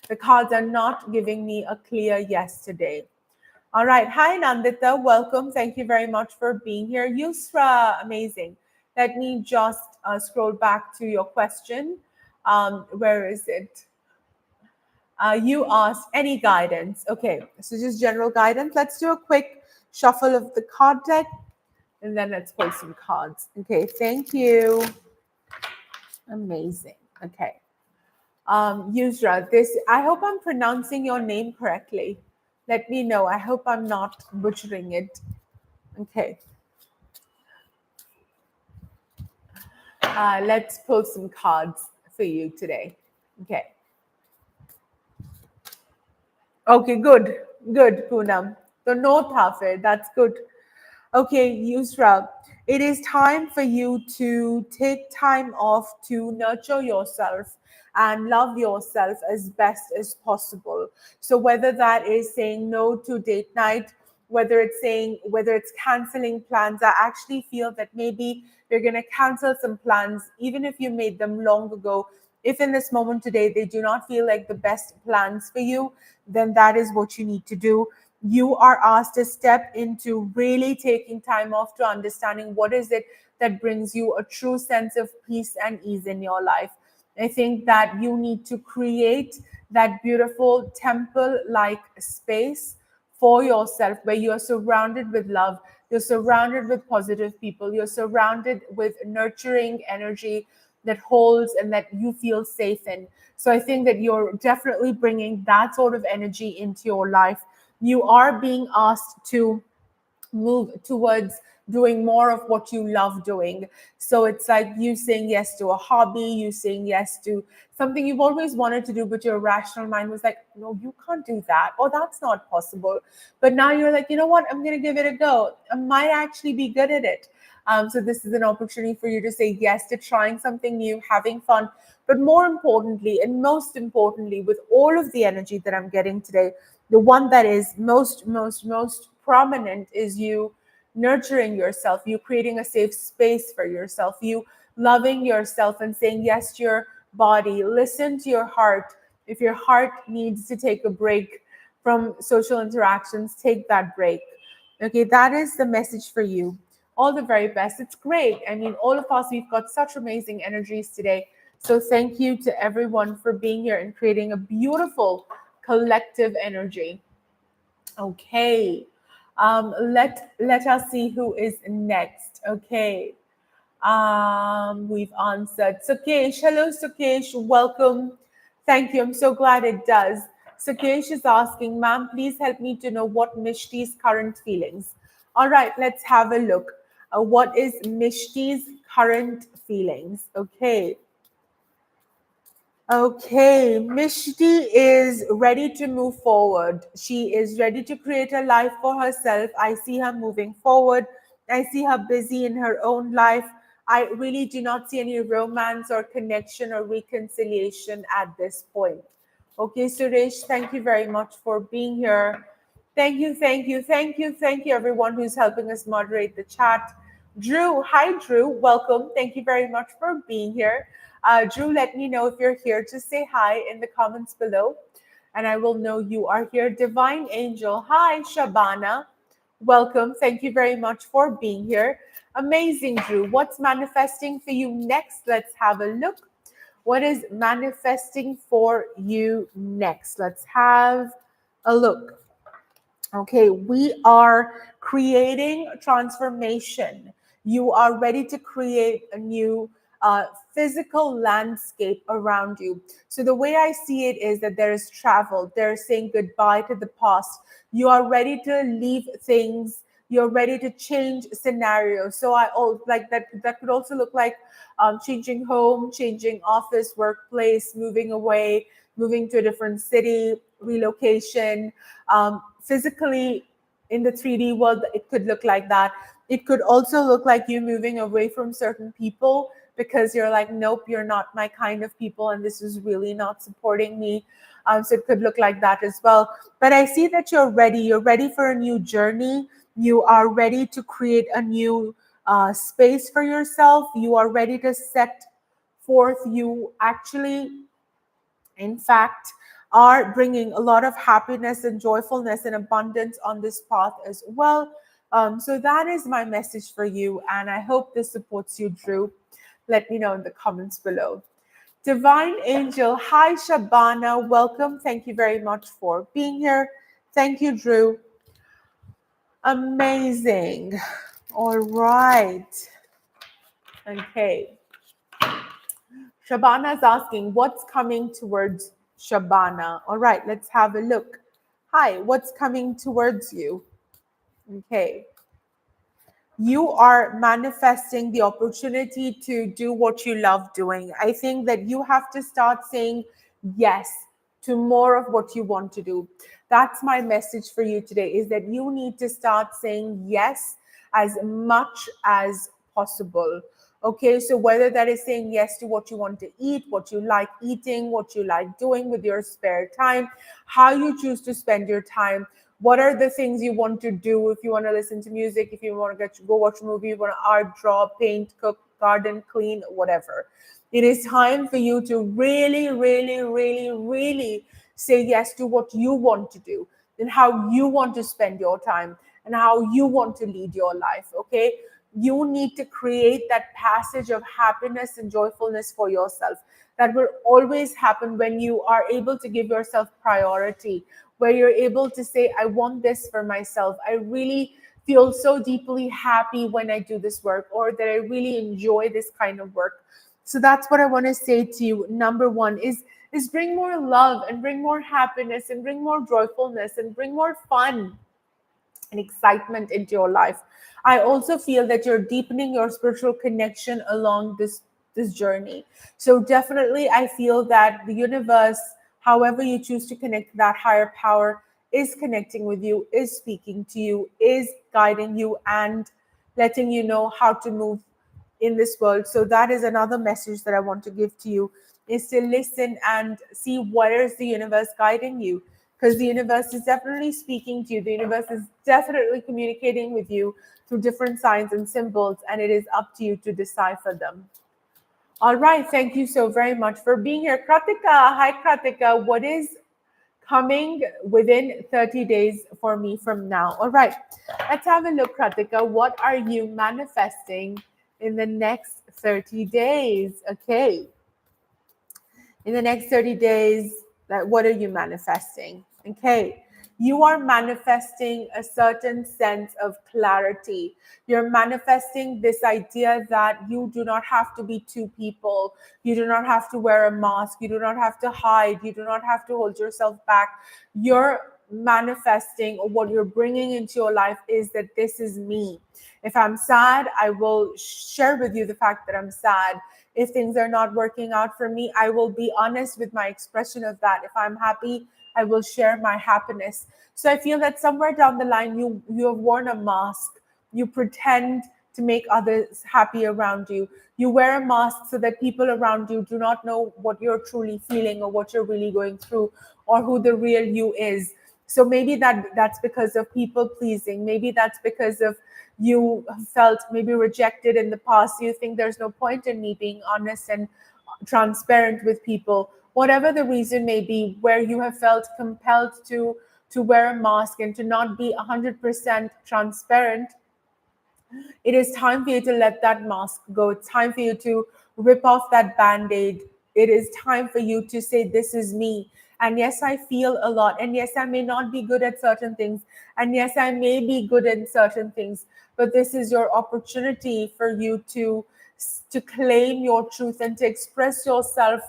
The cards are not giving me a clear yes today. All right. Hi, Nandita. Welcome. Thank you very much for being here. Yusra, amazing. Let me just scroll back to your question. Where is it? You asked any guidance. Okay. So just general guidance. Let's do a quick shuffle of the card deck, and then let's pull some cards. Okay. Thank you. Amazing. Okay. Yusra, I hope I'm pronouncing your name correctly. Let me know. I hope I'm not butchering it. Okay. Let's pull some cards for you today. Okay. Okay, good. Good, Poonam. So no thafe. That's good. Okay, Yusra, it is time for you to take time off to nurture yourself and love yourself as best as possible. So whether that is saying no to date night, whether it's canceling plans, I actually feel that maybe you're going to cancel some plans, even if you made them long ago. If in this moment today they do not feel like the best plans for you, then that is what you need to do. You are asked to step into really taking time off to understanding what is it that brings you a true sense of peace and ease in your life. I think that you need to create that beautiful temple like space for yourself where you are surrounded with love, you're surrounded with positive people, you're surrounded with nurturing energy, that holds and that you feel safe in. So I think that you're definitely bringing that sort of energy into your life. You are being asked to move towards doing more of what you love doing. So it's like you saying yes to a hobby, you saying yes to something you've always wanted to do, but your rational mind was like, no, you can't do that, or that's not possible. But now you're like, you know what, I'm going to give it a go. I might actually be good at it. So this is an opportunity for you to say yes to trying something new, having fun. But more importantly, and most importantly, with all of the energy that I'm getting today, the one that is most prominent is you nurturing yourself, you creating a safe space for yourself, you loving yourself and saying yes to your body. Listen to your heart. If your heart needs to take a break from social interactions, take that break. Okay, that is the message for you. All the very best. It's great. I mean, all of us, we've got such amazing energies today. So thank you to everyone for being here and creating a beautiful collective energy. Okay. Let us see who is next. Okay. We've answered. Sukesh, hello Sukesh, welcome. Thank you. I'm so glad it does. Sukesh is asking, ma'am, please help me to know what Mishti's current feelings. All right, let's have a look. What is Mishti's current feelings? Okay. Okay, Mishti is ready to move forward. She is ready to create a life for herself. I see her moving forward. I see her busy in her own life. I really do not see any romance or connection or reconciliation at this point. Okay, Suresh, thank you very much for being here. Thank you, everyone who's helping us moderate the chat. Drew, hi, Drew, welcome. Thank you very much for being here. Drew, let me know if you're here. Just say hi in the comments below, and I will know you are here. Divine Angel, hi, Shabana, welcome. Thank you very much for being here. Amazing, Drew. What's manifesting for you next? Let's have a look. What is manifesting for you next? Let's have a look. Okay, we are creating transformation. You are ready to create a new physical landscape around you. So, the way I see it is that there is travel, there's saying goodbye to the past. You are ready to leave things. You're ready to change scenarios. So I like that. That could also look like changing home, changing office, workplace, moving away, moving to a different city, relocation. Physically in the 3D world, it could look like that. It could also look like you moving away from certain people because you're like, nope, you're not my kind of people, and this is really not supporting me. So it could look like that as well. But I see that you're ready. You're ready for a new journey. You are ready to create a new space for yourself. You are ready to set forth. You actually, in fact, are bringing a lot of happiness and joyfulness and abundance on this path as well. So that is my message for you, and I hope this supports you, Drew. Let me know in the comments below. Divine Angel, hi Shabana, welcome. Thank you very much for being here. Thank you, Drew. Amazing. All right. Okay. Shabana is asking, what's coming towards Shabana? All right, let's have a look. Hi, what's coming towards you? Okay. You are manifesting the opportunity to do what you love doing. I think that you have to start saying yes to more of what you want to do. That's my message for you today, is that you need to start saying yes as much as possible. Okay, so whether that is saying yes to what you want to eat, what you like eating, what you like doing with your spare time, how you choose to spend your time, what are the things you want to do, if you want to listen to music, if you want to go watch a movie, you want to art, draw, paint, cook, garden, clean, whatever. It is time for you to really say yes to what you want to do and how you want to spend your time and how you want to lead your life. Okay, you need to create that passage of happiness and joyfulness for yourself. That will always happen when you are able to give yourself priority, where you're able to say, I want this for myself. I really feel so deeply happy when I do this work, or that I really enjoy this kind of work. So that's what I want to say to you. Number one is bring more love and bring more happiness and bring more joyfulness and bring more fun and excitement into your life. I also feel that you're deepening your spiritual connection along this journey. So definitely I feel that the universe, however you choose to connect to that higher power, is connecting with you, is speaking to you, is guiding you and letting you know how to move in this world. So that is another message that I want to give to you, is to listen and see where is the universe guiding you, because the universe is definitely speaking to you. The universe is definitely communicating with you through different signs and symbols, and it is up to you to decipher them. All right, thank you so very much for being here. Kratika, hi Kratika, what is coming within 30 days for me from now? All right, let's have a look, Kratika. What are you manifesting in the next 30 days? Okay, in the next 30 days, what are you manifesting? Okay, you are manifesting a certain sense of clarity. You're manifesting this idea that you do not have to be two people. You do not have to wear a mask. You do not have to hide. You do not have to hold yourself back. You're manifesting, or what you're bringing into your life is that this is me. If I'm sad, I will share with you the fact that I'm sad. If things are not working out for me, I will be honest with my expression of that. If I'm happy, I will share my happiness. So I feel that somewhere down the line, you have worn a mask. You pretend to make others happy around you. You wear a mask so that people around you do not know what you're truly feeling or what you're really going through or who the real you is. So maybe that's because of people pleasing. Maybe that's because of you felt maybe rejected in the past. You think there's no point in me being honest and transparent with people. Whatever the reason may be, where you have felt compelled to wear a mask and to not be 100% transparent, it is time for you to let that mask go. It's time for you to rip off that band-aid. It is time for you to say, this is me. And yes, I feel a lot. And yes, I may not be good at certain things. And yes, I may be good at certain things. But this is your opportunity for you to claim your truth and to express yourself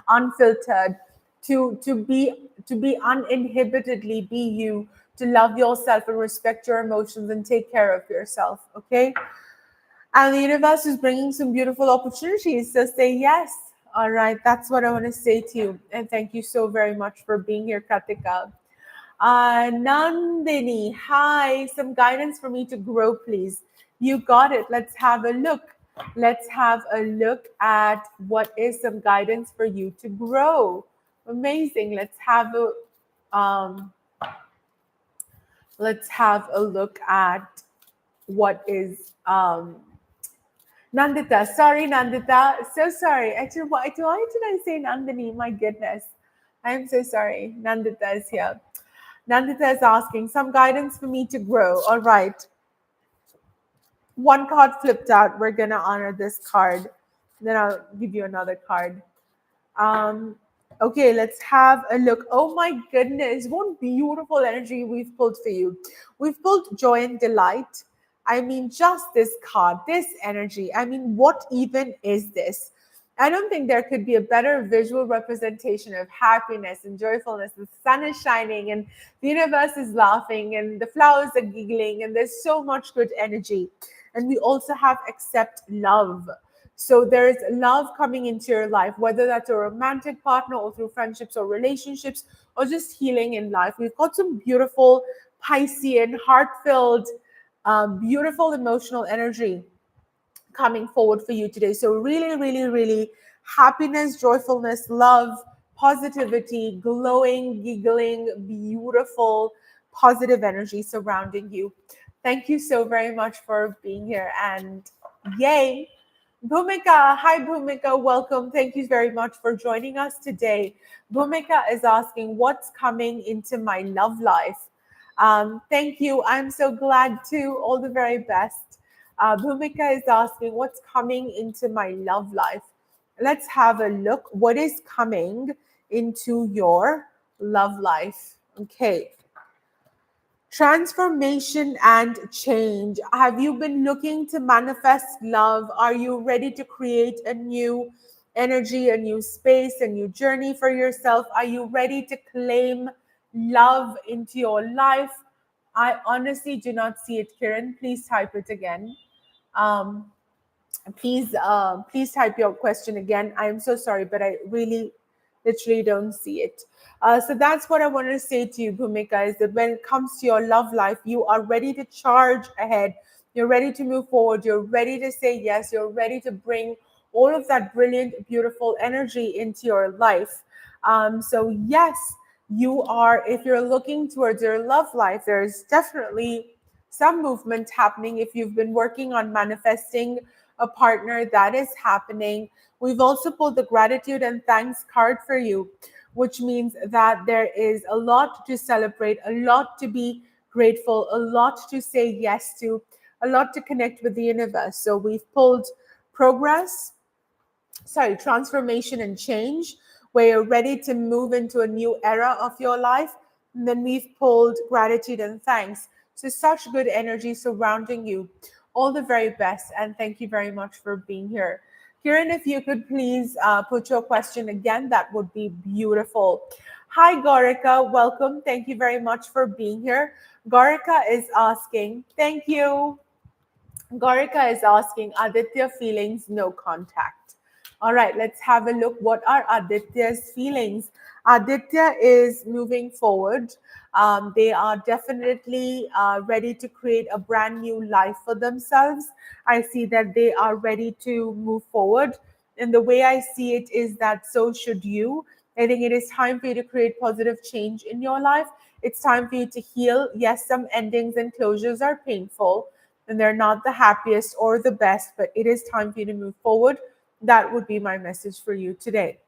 unfiltered, to be uninhibitedly be you, to love yourself and respect your emotions and take care of yourself. Okay, and the universe is bringing some beautiful opportunities, so say yes. All right, that's what I want to say to you, and thank you so very much for being here, Katika. Nandini, hi, some guidance for me to grow, please. You got it. Let's have a look. Let's have a look at what is some guidance for you to grow. Amazing. Let's have a look at what is Nandita. Sorry, Nandita. So sorry. Actually, why did I say Nandini? My goodness. I am so sorry. Nandita is here. Nandita is asking some guidance for me to grow. All right. One card flipped out. We're going to honor this card. Then I'll give you another card. Okay, let's have a look. Oh my goodness, what beautiful energy we've pulled for you. We've pulled joy and delight. I mean, just this card, this energy. I mean, what even is this? I don't think there could be a better visual representation of happiness and joyfulness. The sun is shining and the universe is laughing and the flowers are giggling and there's so much good energy. And we also have accept love. So there is love coming into your life, whether that's a romantic partner or through friendships or relationships or just healing in life. We've got some beautiful Piscean, heart-filled, beautiful emotional energy coming forward for you today. So really, really, really happiness, joyfulness, love, positivity, glowing, giggling, beautiful, positive energy surrounding you. Thank you so very much for being here, and yay. Bhumika, hi Bhumika, welcome. Thank you very much for joining us today. Bhumika is asking, what's coming into my love life? Thank you. I'm so glad too. All the very best. Bhumika is asking, what's coming into my love life? Let's have a look. What is coming into your love life? Okay. Transformation and change. Have you been looking to manifest love? Are you ready to create a new energy, a new space, a new journey for yourself? Are you ready to claim love into your life? I honestly do not see it, Kiran. Please type it again. Um, please type your question again. I am so sorry, but I really literally don't see it. So that's what I wanted to say to you, Bhumika, is that when it comes to your love life, you are ready to charge ahead. You're ready to move forward. You're ready to say yes. You're ready to bring all of that brilliant, beautiful energy into your life. So yes, you are, if you're looking towards your love life, there's definitely some movement happening. If you've been working on manifesting a partner, that is happening. We've also pulled the gratitude and thanks card for you, which means that there is a lot to celebrate, a lot to be grateful, a lot to say yes to, a lot to connect with the universe. So we've pulled progress, transformation and change, where you're ready to move into a new era of your life. And then we've pulled gratitude and thanks. So such good energy surrounding you. All the very best. And thank you very much for being here. Kiran, if you could please put your question again, that would be beautiful. Hi, Gaurika. Welcome. Thank you very much for being here. Gaurika is asking, thank you. Gaurika is asking, Aditya feelings, no contact. All right, let's have a look. What are Aditya's feelings? Aditya is moving forward. They are definitely ready to create a brand new life for themselves. I see that they are ready to move forward. And the way I see it is that so should you. I think it is time for you to create positive change in your life. It's time for you to heal. Yes, some endings and closures are painful and they're not the happiest or the best, but it is time for you to move forward. That would be my message for you today.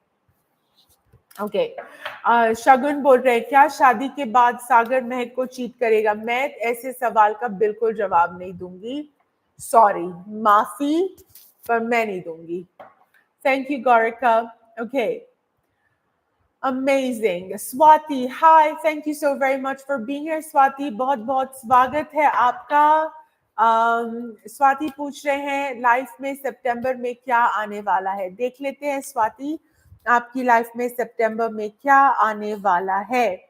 Okay Shagun बोल रहे हैं क्या शादी के बाद सागर महक को cheat करेगा? मैं ऐसे सवाल का बिल्कुल जवाब नहीं दूंगी. सॉरी, माफी, पर मैं नहीं दूंगी. Thank you Gaurika. Okay, Amazing. Swati, hi. Thank you so very much for being here, Swati. बहुत बहुत स्वागत है आपका. स्वाति पूछ रहे हैं लाइफ में सितंबर में क्या आने वाला है. देख लेते हैं स्वाति, आपकी लाइफ में सितंबर में क्या आने वाला है.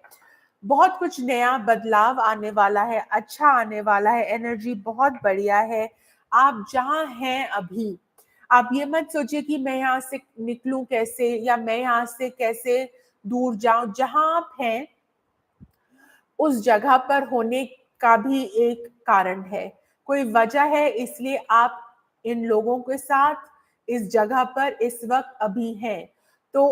बहुत कुछ नया बदलाव आने वाला है, अच्छा आने वाला है, एनर्जी बहुत बढ़िया है. आप जहां हैं अभी, आप ये मत सोचिए कि मैं यहाँ से निकलूं कैसे या मैं यहाँ से कैसे दूर जाऊं. जहां आप हैं उस जगह पर होने का भी एक कारण है, कोई वजह है, इसलिए आप इन लोगों के साथ इस जगह पर इस वक्त अभी हैं. तो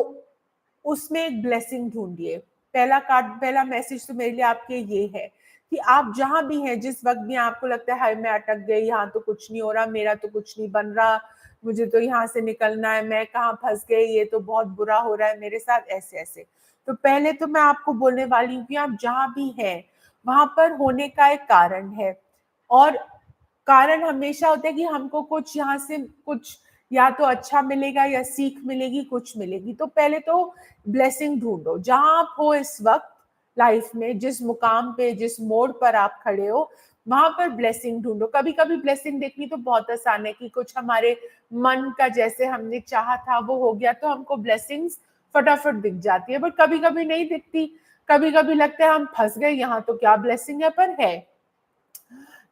उसमें एक ब्लेसिंग ढूंढिए. पहला कार्ड, पहला मैसेज तो मेरे लिए आपके ये है कि आप जहां भी हैं, जिस वक्त भी आपको लगता है हाय मैं अटक गई, यहाँ तो कुछ नहीं हो रहा, मेरा तो कुछ नहीं बन रहा, मुझे तो यहाँ से निकलना है, मैं कहाँ फंस गई, ये तो बहुत बुरा हो रहा है मेरे साथ, ऐसे ऐसे. तो पहले तो मैं आपको बोलने वाली हूँ कि आप जहां भी हैं वहां पर होने का एक कारण है. और कारण हमेशा होता है कि हमको कुछ यहाँ से कुछ या तो अच्छा मिलेगा या सीख मिलेगी, कुछ मिलेगी. तो पहले तो ब्लेसिंग ढूंढो जहां आप हो इस वक्त लाइफ में, जिस मुकाम पे, जिस मोड़ पर आप खड़े हो, वहां पर ब्लेसिंग ढूंढो. कभी कभी ब्लेसिंग देखनी तो बहुत आसान है कि कुछ हमारे मन का जैसे हमने चाहा था वो हो गया, तो हमको ब्लेसिंग्स फटाफट दिख जाती है. बट कभी कभी नहीं दिखती, कभी कभी लगता है हम फंस गए, यहाँ तो क्या ब्लेसिंग है, पर है.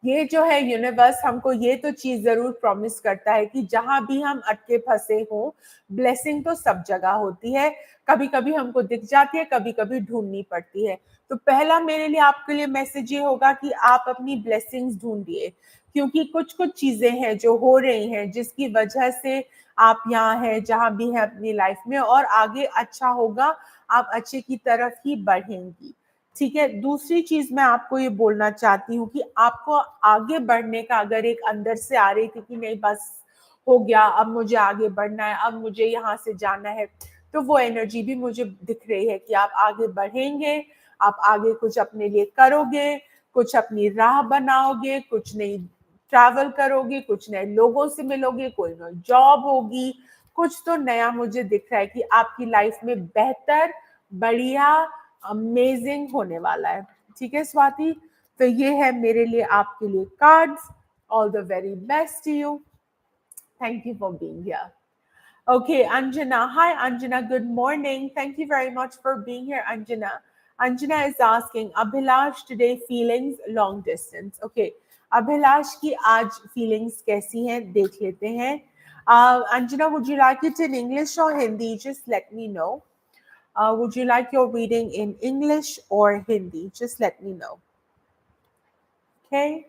ये जो है यूनिवर्स हमको ये तो चीज जरूर प्रॉमिस करता है कि जहां भी हम अटके फंसे हो, ब्लेसिंग तो सब जगह होती है. कभी कभी हमको दिख जाती है, कभी कभी ढूंढनी पड़ती है. तो पहला मेरे लिए आपके लिए मैसेज ये होगा कि आप अपनी ब्लेसिंग्स ढूंढिए, क्योंकि कुछ कुछ चीजें हैं जो हो रही हैं जिसकी वजह से आप यहाँ हैं जहां भी हैं अपनी लाइफ में, और आगे अच्छा होगा, आप अच्छे की तरफ ही बढ़ेंगी. ठीक है. दूसरी चीज मैं आपको ये बोलना चाहती हूँ कि आपको आगे बढ़ने का अगर एक अंदर से आ रही थी कि नहीं बस हो गया, अब मुझे आगे बढ़ना है, अब मुझे यहाँ से जाना है, तो वो एनर्जी भी मुझे दिख रही है कि आप आगे बढ़ेंगे, आप आगे कुछ अपने लिए करोगे, कुछ अपनी राह बनाओगे, कुछ नई ट्रैवल करोगे, कुछ नए लोगों से मिलोगे, कोई नई जॉब होगी, कुछ तो नया मुझे दिख रहा है कि आपकी लाइफ में बेहतर, बढ़िया, अमेजिंग होने वाला है. ठीक है स्वाति. तो ये है मेरे लिए आपके लिए cards. All the very best to you. Thank you for being here. Okay, Anjana. Hi, Anjana. Good morning. Thank you very much for being here, Anjana. Anjana is asking, Abhilash, today feelings long distance. Okay, Abhilash की आज feelings कैसी हैं देख लेते हैं. Anjana, would you like it in English or Hindi? Just let me know. Would you like your reading in English or Hindi? Just let me know. Okay.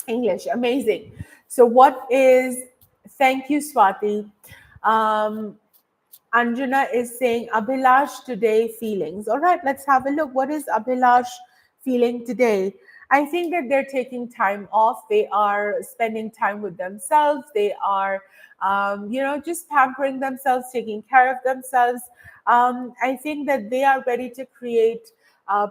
English, amazing. So, what is, thank you, Swati. Anjana is saying, Abhilash today feelings. All right, let's have a look. What is Abhilash feeling today? I think that they're taking time off. They are spending time with themselves. They are, just pampering themselves, taking care of themselves. I think that they are ready to create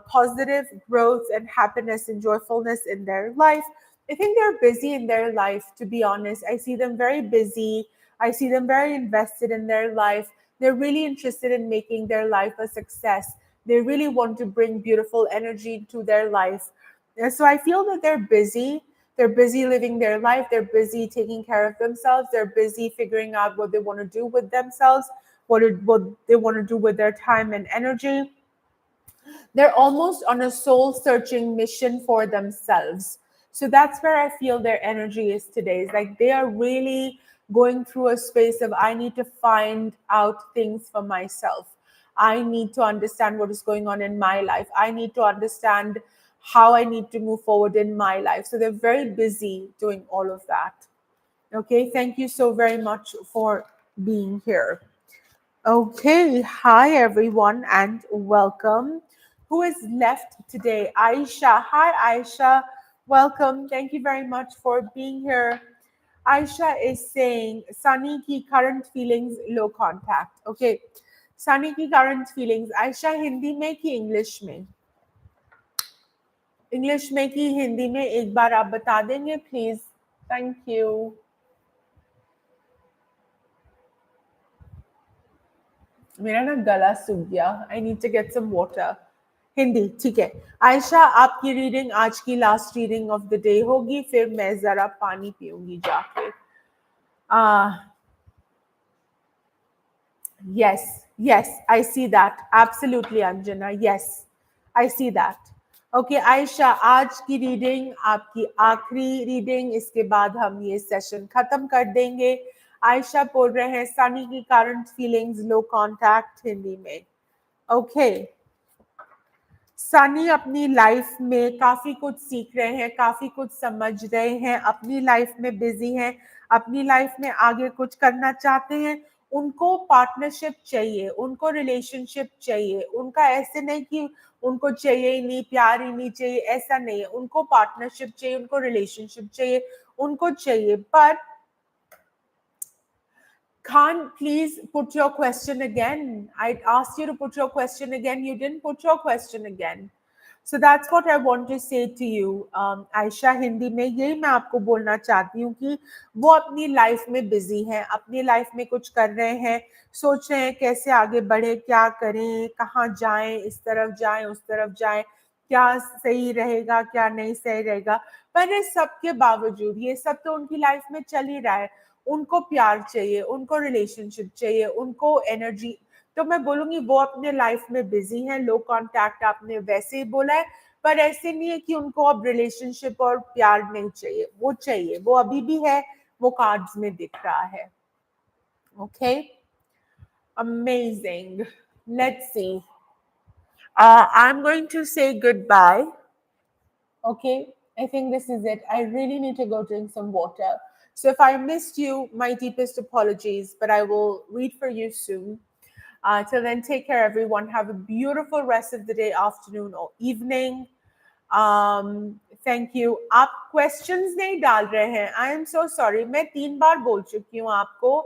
positive growth and happiness and joyfulness in their life. I think they're busy in their life, to be honest. I see them very busy. I see them very invested in their life. They're really interested in making their life a success. They really want to bring beautiful energy to their life. And so I feel that they're busy. They're busy living their life. They're busy taking care of themselves. They're busy figuring out what they want to do with themselves, what they want to do with their time and energy. They're almost on a soul searching mission for themselves. So that's where I feel their energy is today. It's like they are really going through a space of, I need to find out things for myself. I need to understand what is going on in my life. I need to understand how I need to move forward in my life. So they're very busy doing all of that. Okay, thank you so very much for being here. Okay, hi everyone and welcome. Who is left today? Aisha. Hi Aisha. Welcome. Thank you very much for being here. Aisha is saying Sunny ki current feelings low contact. Okay. Sunny ki current feelings. Aisha Hindi में कि English में? English में कि हिंदी में एक बार आप बता देंगे please. Thank you. मेरा ना गला सूख गया. I need to get some water. Hindi ठीक है. आयशा आपकी रीडिंग आज की last reading of the day होगी. फिर मैं जरा पानी पीऊंगी जाके. Yes, I see that. Absolutely, Anjana. Yes, I see that. Okay, Ayesha आज की रीडिंग आपकी आखिरी रीडिंग. इसके बाद हम ये सेशन खत्म कर देंगे. आयशा बोल रहे हैं सनी की करंट फीलिंग्स लो कांटेक्ट हिंदी में. ओके, सनी अपनी लाइफ में काफी कुछ सीख रहे हैं, काफी कुछ समझ रहे हैं, अपनी लाइफ में बिजी हैं, अपनी लाइफ में आगे कुछ करना चाहते हैं. उनको पार्टनरशिप चाहिए, उनको रिलेशनशिप चाहिए. उनका ऐसे नहीं कि उनको चाहिए ही नहीं, प्यार ही नहीं चाहिए, ऐसा नहीं है. उनको पार्टनरशिप चाहिए, उनको रिलेशनशिप चाहिए, उनको चाहिए. But Khan, please put your question again. I asked you to put your question again. You didn't put your question again. So that's what I want to say to you. Ayesha Hindi में यही मैं आपको बोलना चाहती हूँ कि वो अपनी लाइफ में बिजी हैं, अपनी लाइफ में कुछ कर रहे हैं, सोच रहे हैं कैसे आगे बढ़े, क्या करें, कहाँ जाएं, इस तरफ जाएं, उस तरफ जाएं, क्या सही रहेगा, क्या नहीं सही रहेगा. पर इस सब के बावजूद ये सब तो उनकी लाइफ में चल ही रहा है. उनको प्यार चाहिए, उनको रिलेशनशिप चाहिए, उनको एनर्जी. तो मैं बोलूंगी वो अपने लाइफ में बिजी हैं. लो कांटेक्ट आपने वैसे ही बोला है, पर ऐसे नहीं है कि उनको अब रिलेशनशिप और प्यार नहीं चाहिए. वो चाहिए, वो अभी भी है, वो कार्ड्स में दिख रहा है. Okay, amazing. Let's see. I am going to say good bye. Okay, I think this is it. I really need to go drink some water. So if I missed you, my deepest apologies, but I will read for you soon. Till then, take care, everyone. Have a beautiful rest of the day, afternoon, or evening. Thank you. आप questions नहीं डाल रहे हैं. I am so sorry. मैं 3 बार बोल चुकी हूँ आपको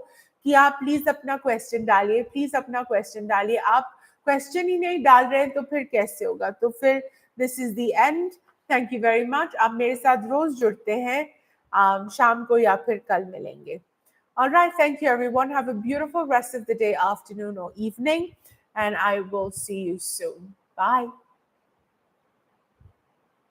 कि आप प्लीज अपना क्वेश्चन डालिए, प्लीज अपना क्वेश्चन डालिए. आप क्वेश्चन ही नहीं डाल रहे हैं तो फिर कैसे होगा. तो फिर this is the end. Thank you very much. आप मेरे साथ रोज जुड़ते हैं, शाम को या फिर कल मिलेंगे. All right. Thank you, everyone. Have a beautiful rest of the day, afternoon, or evening. And I will see you soon. Bye.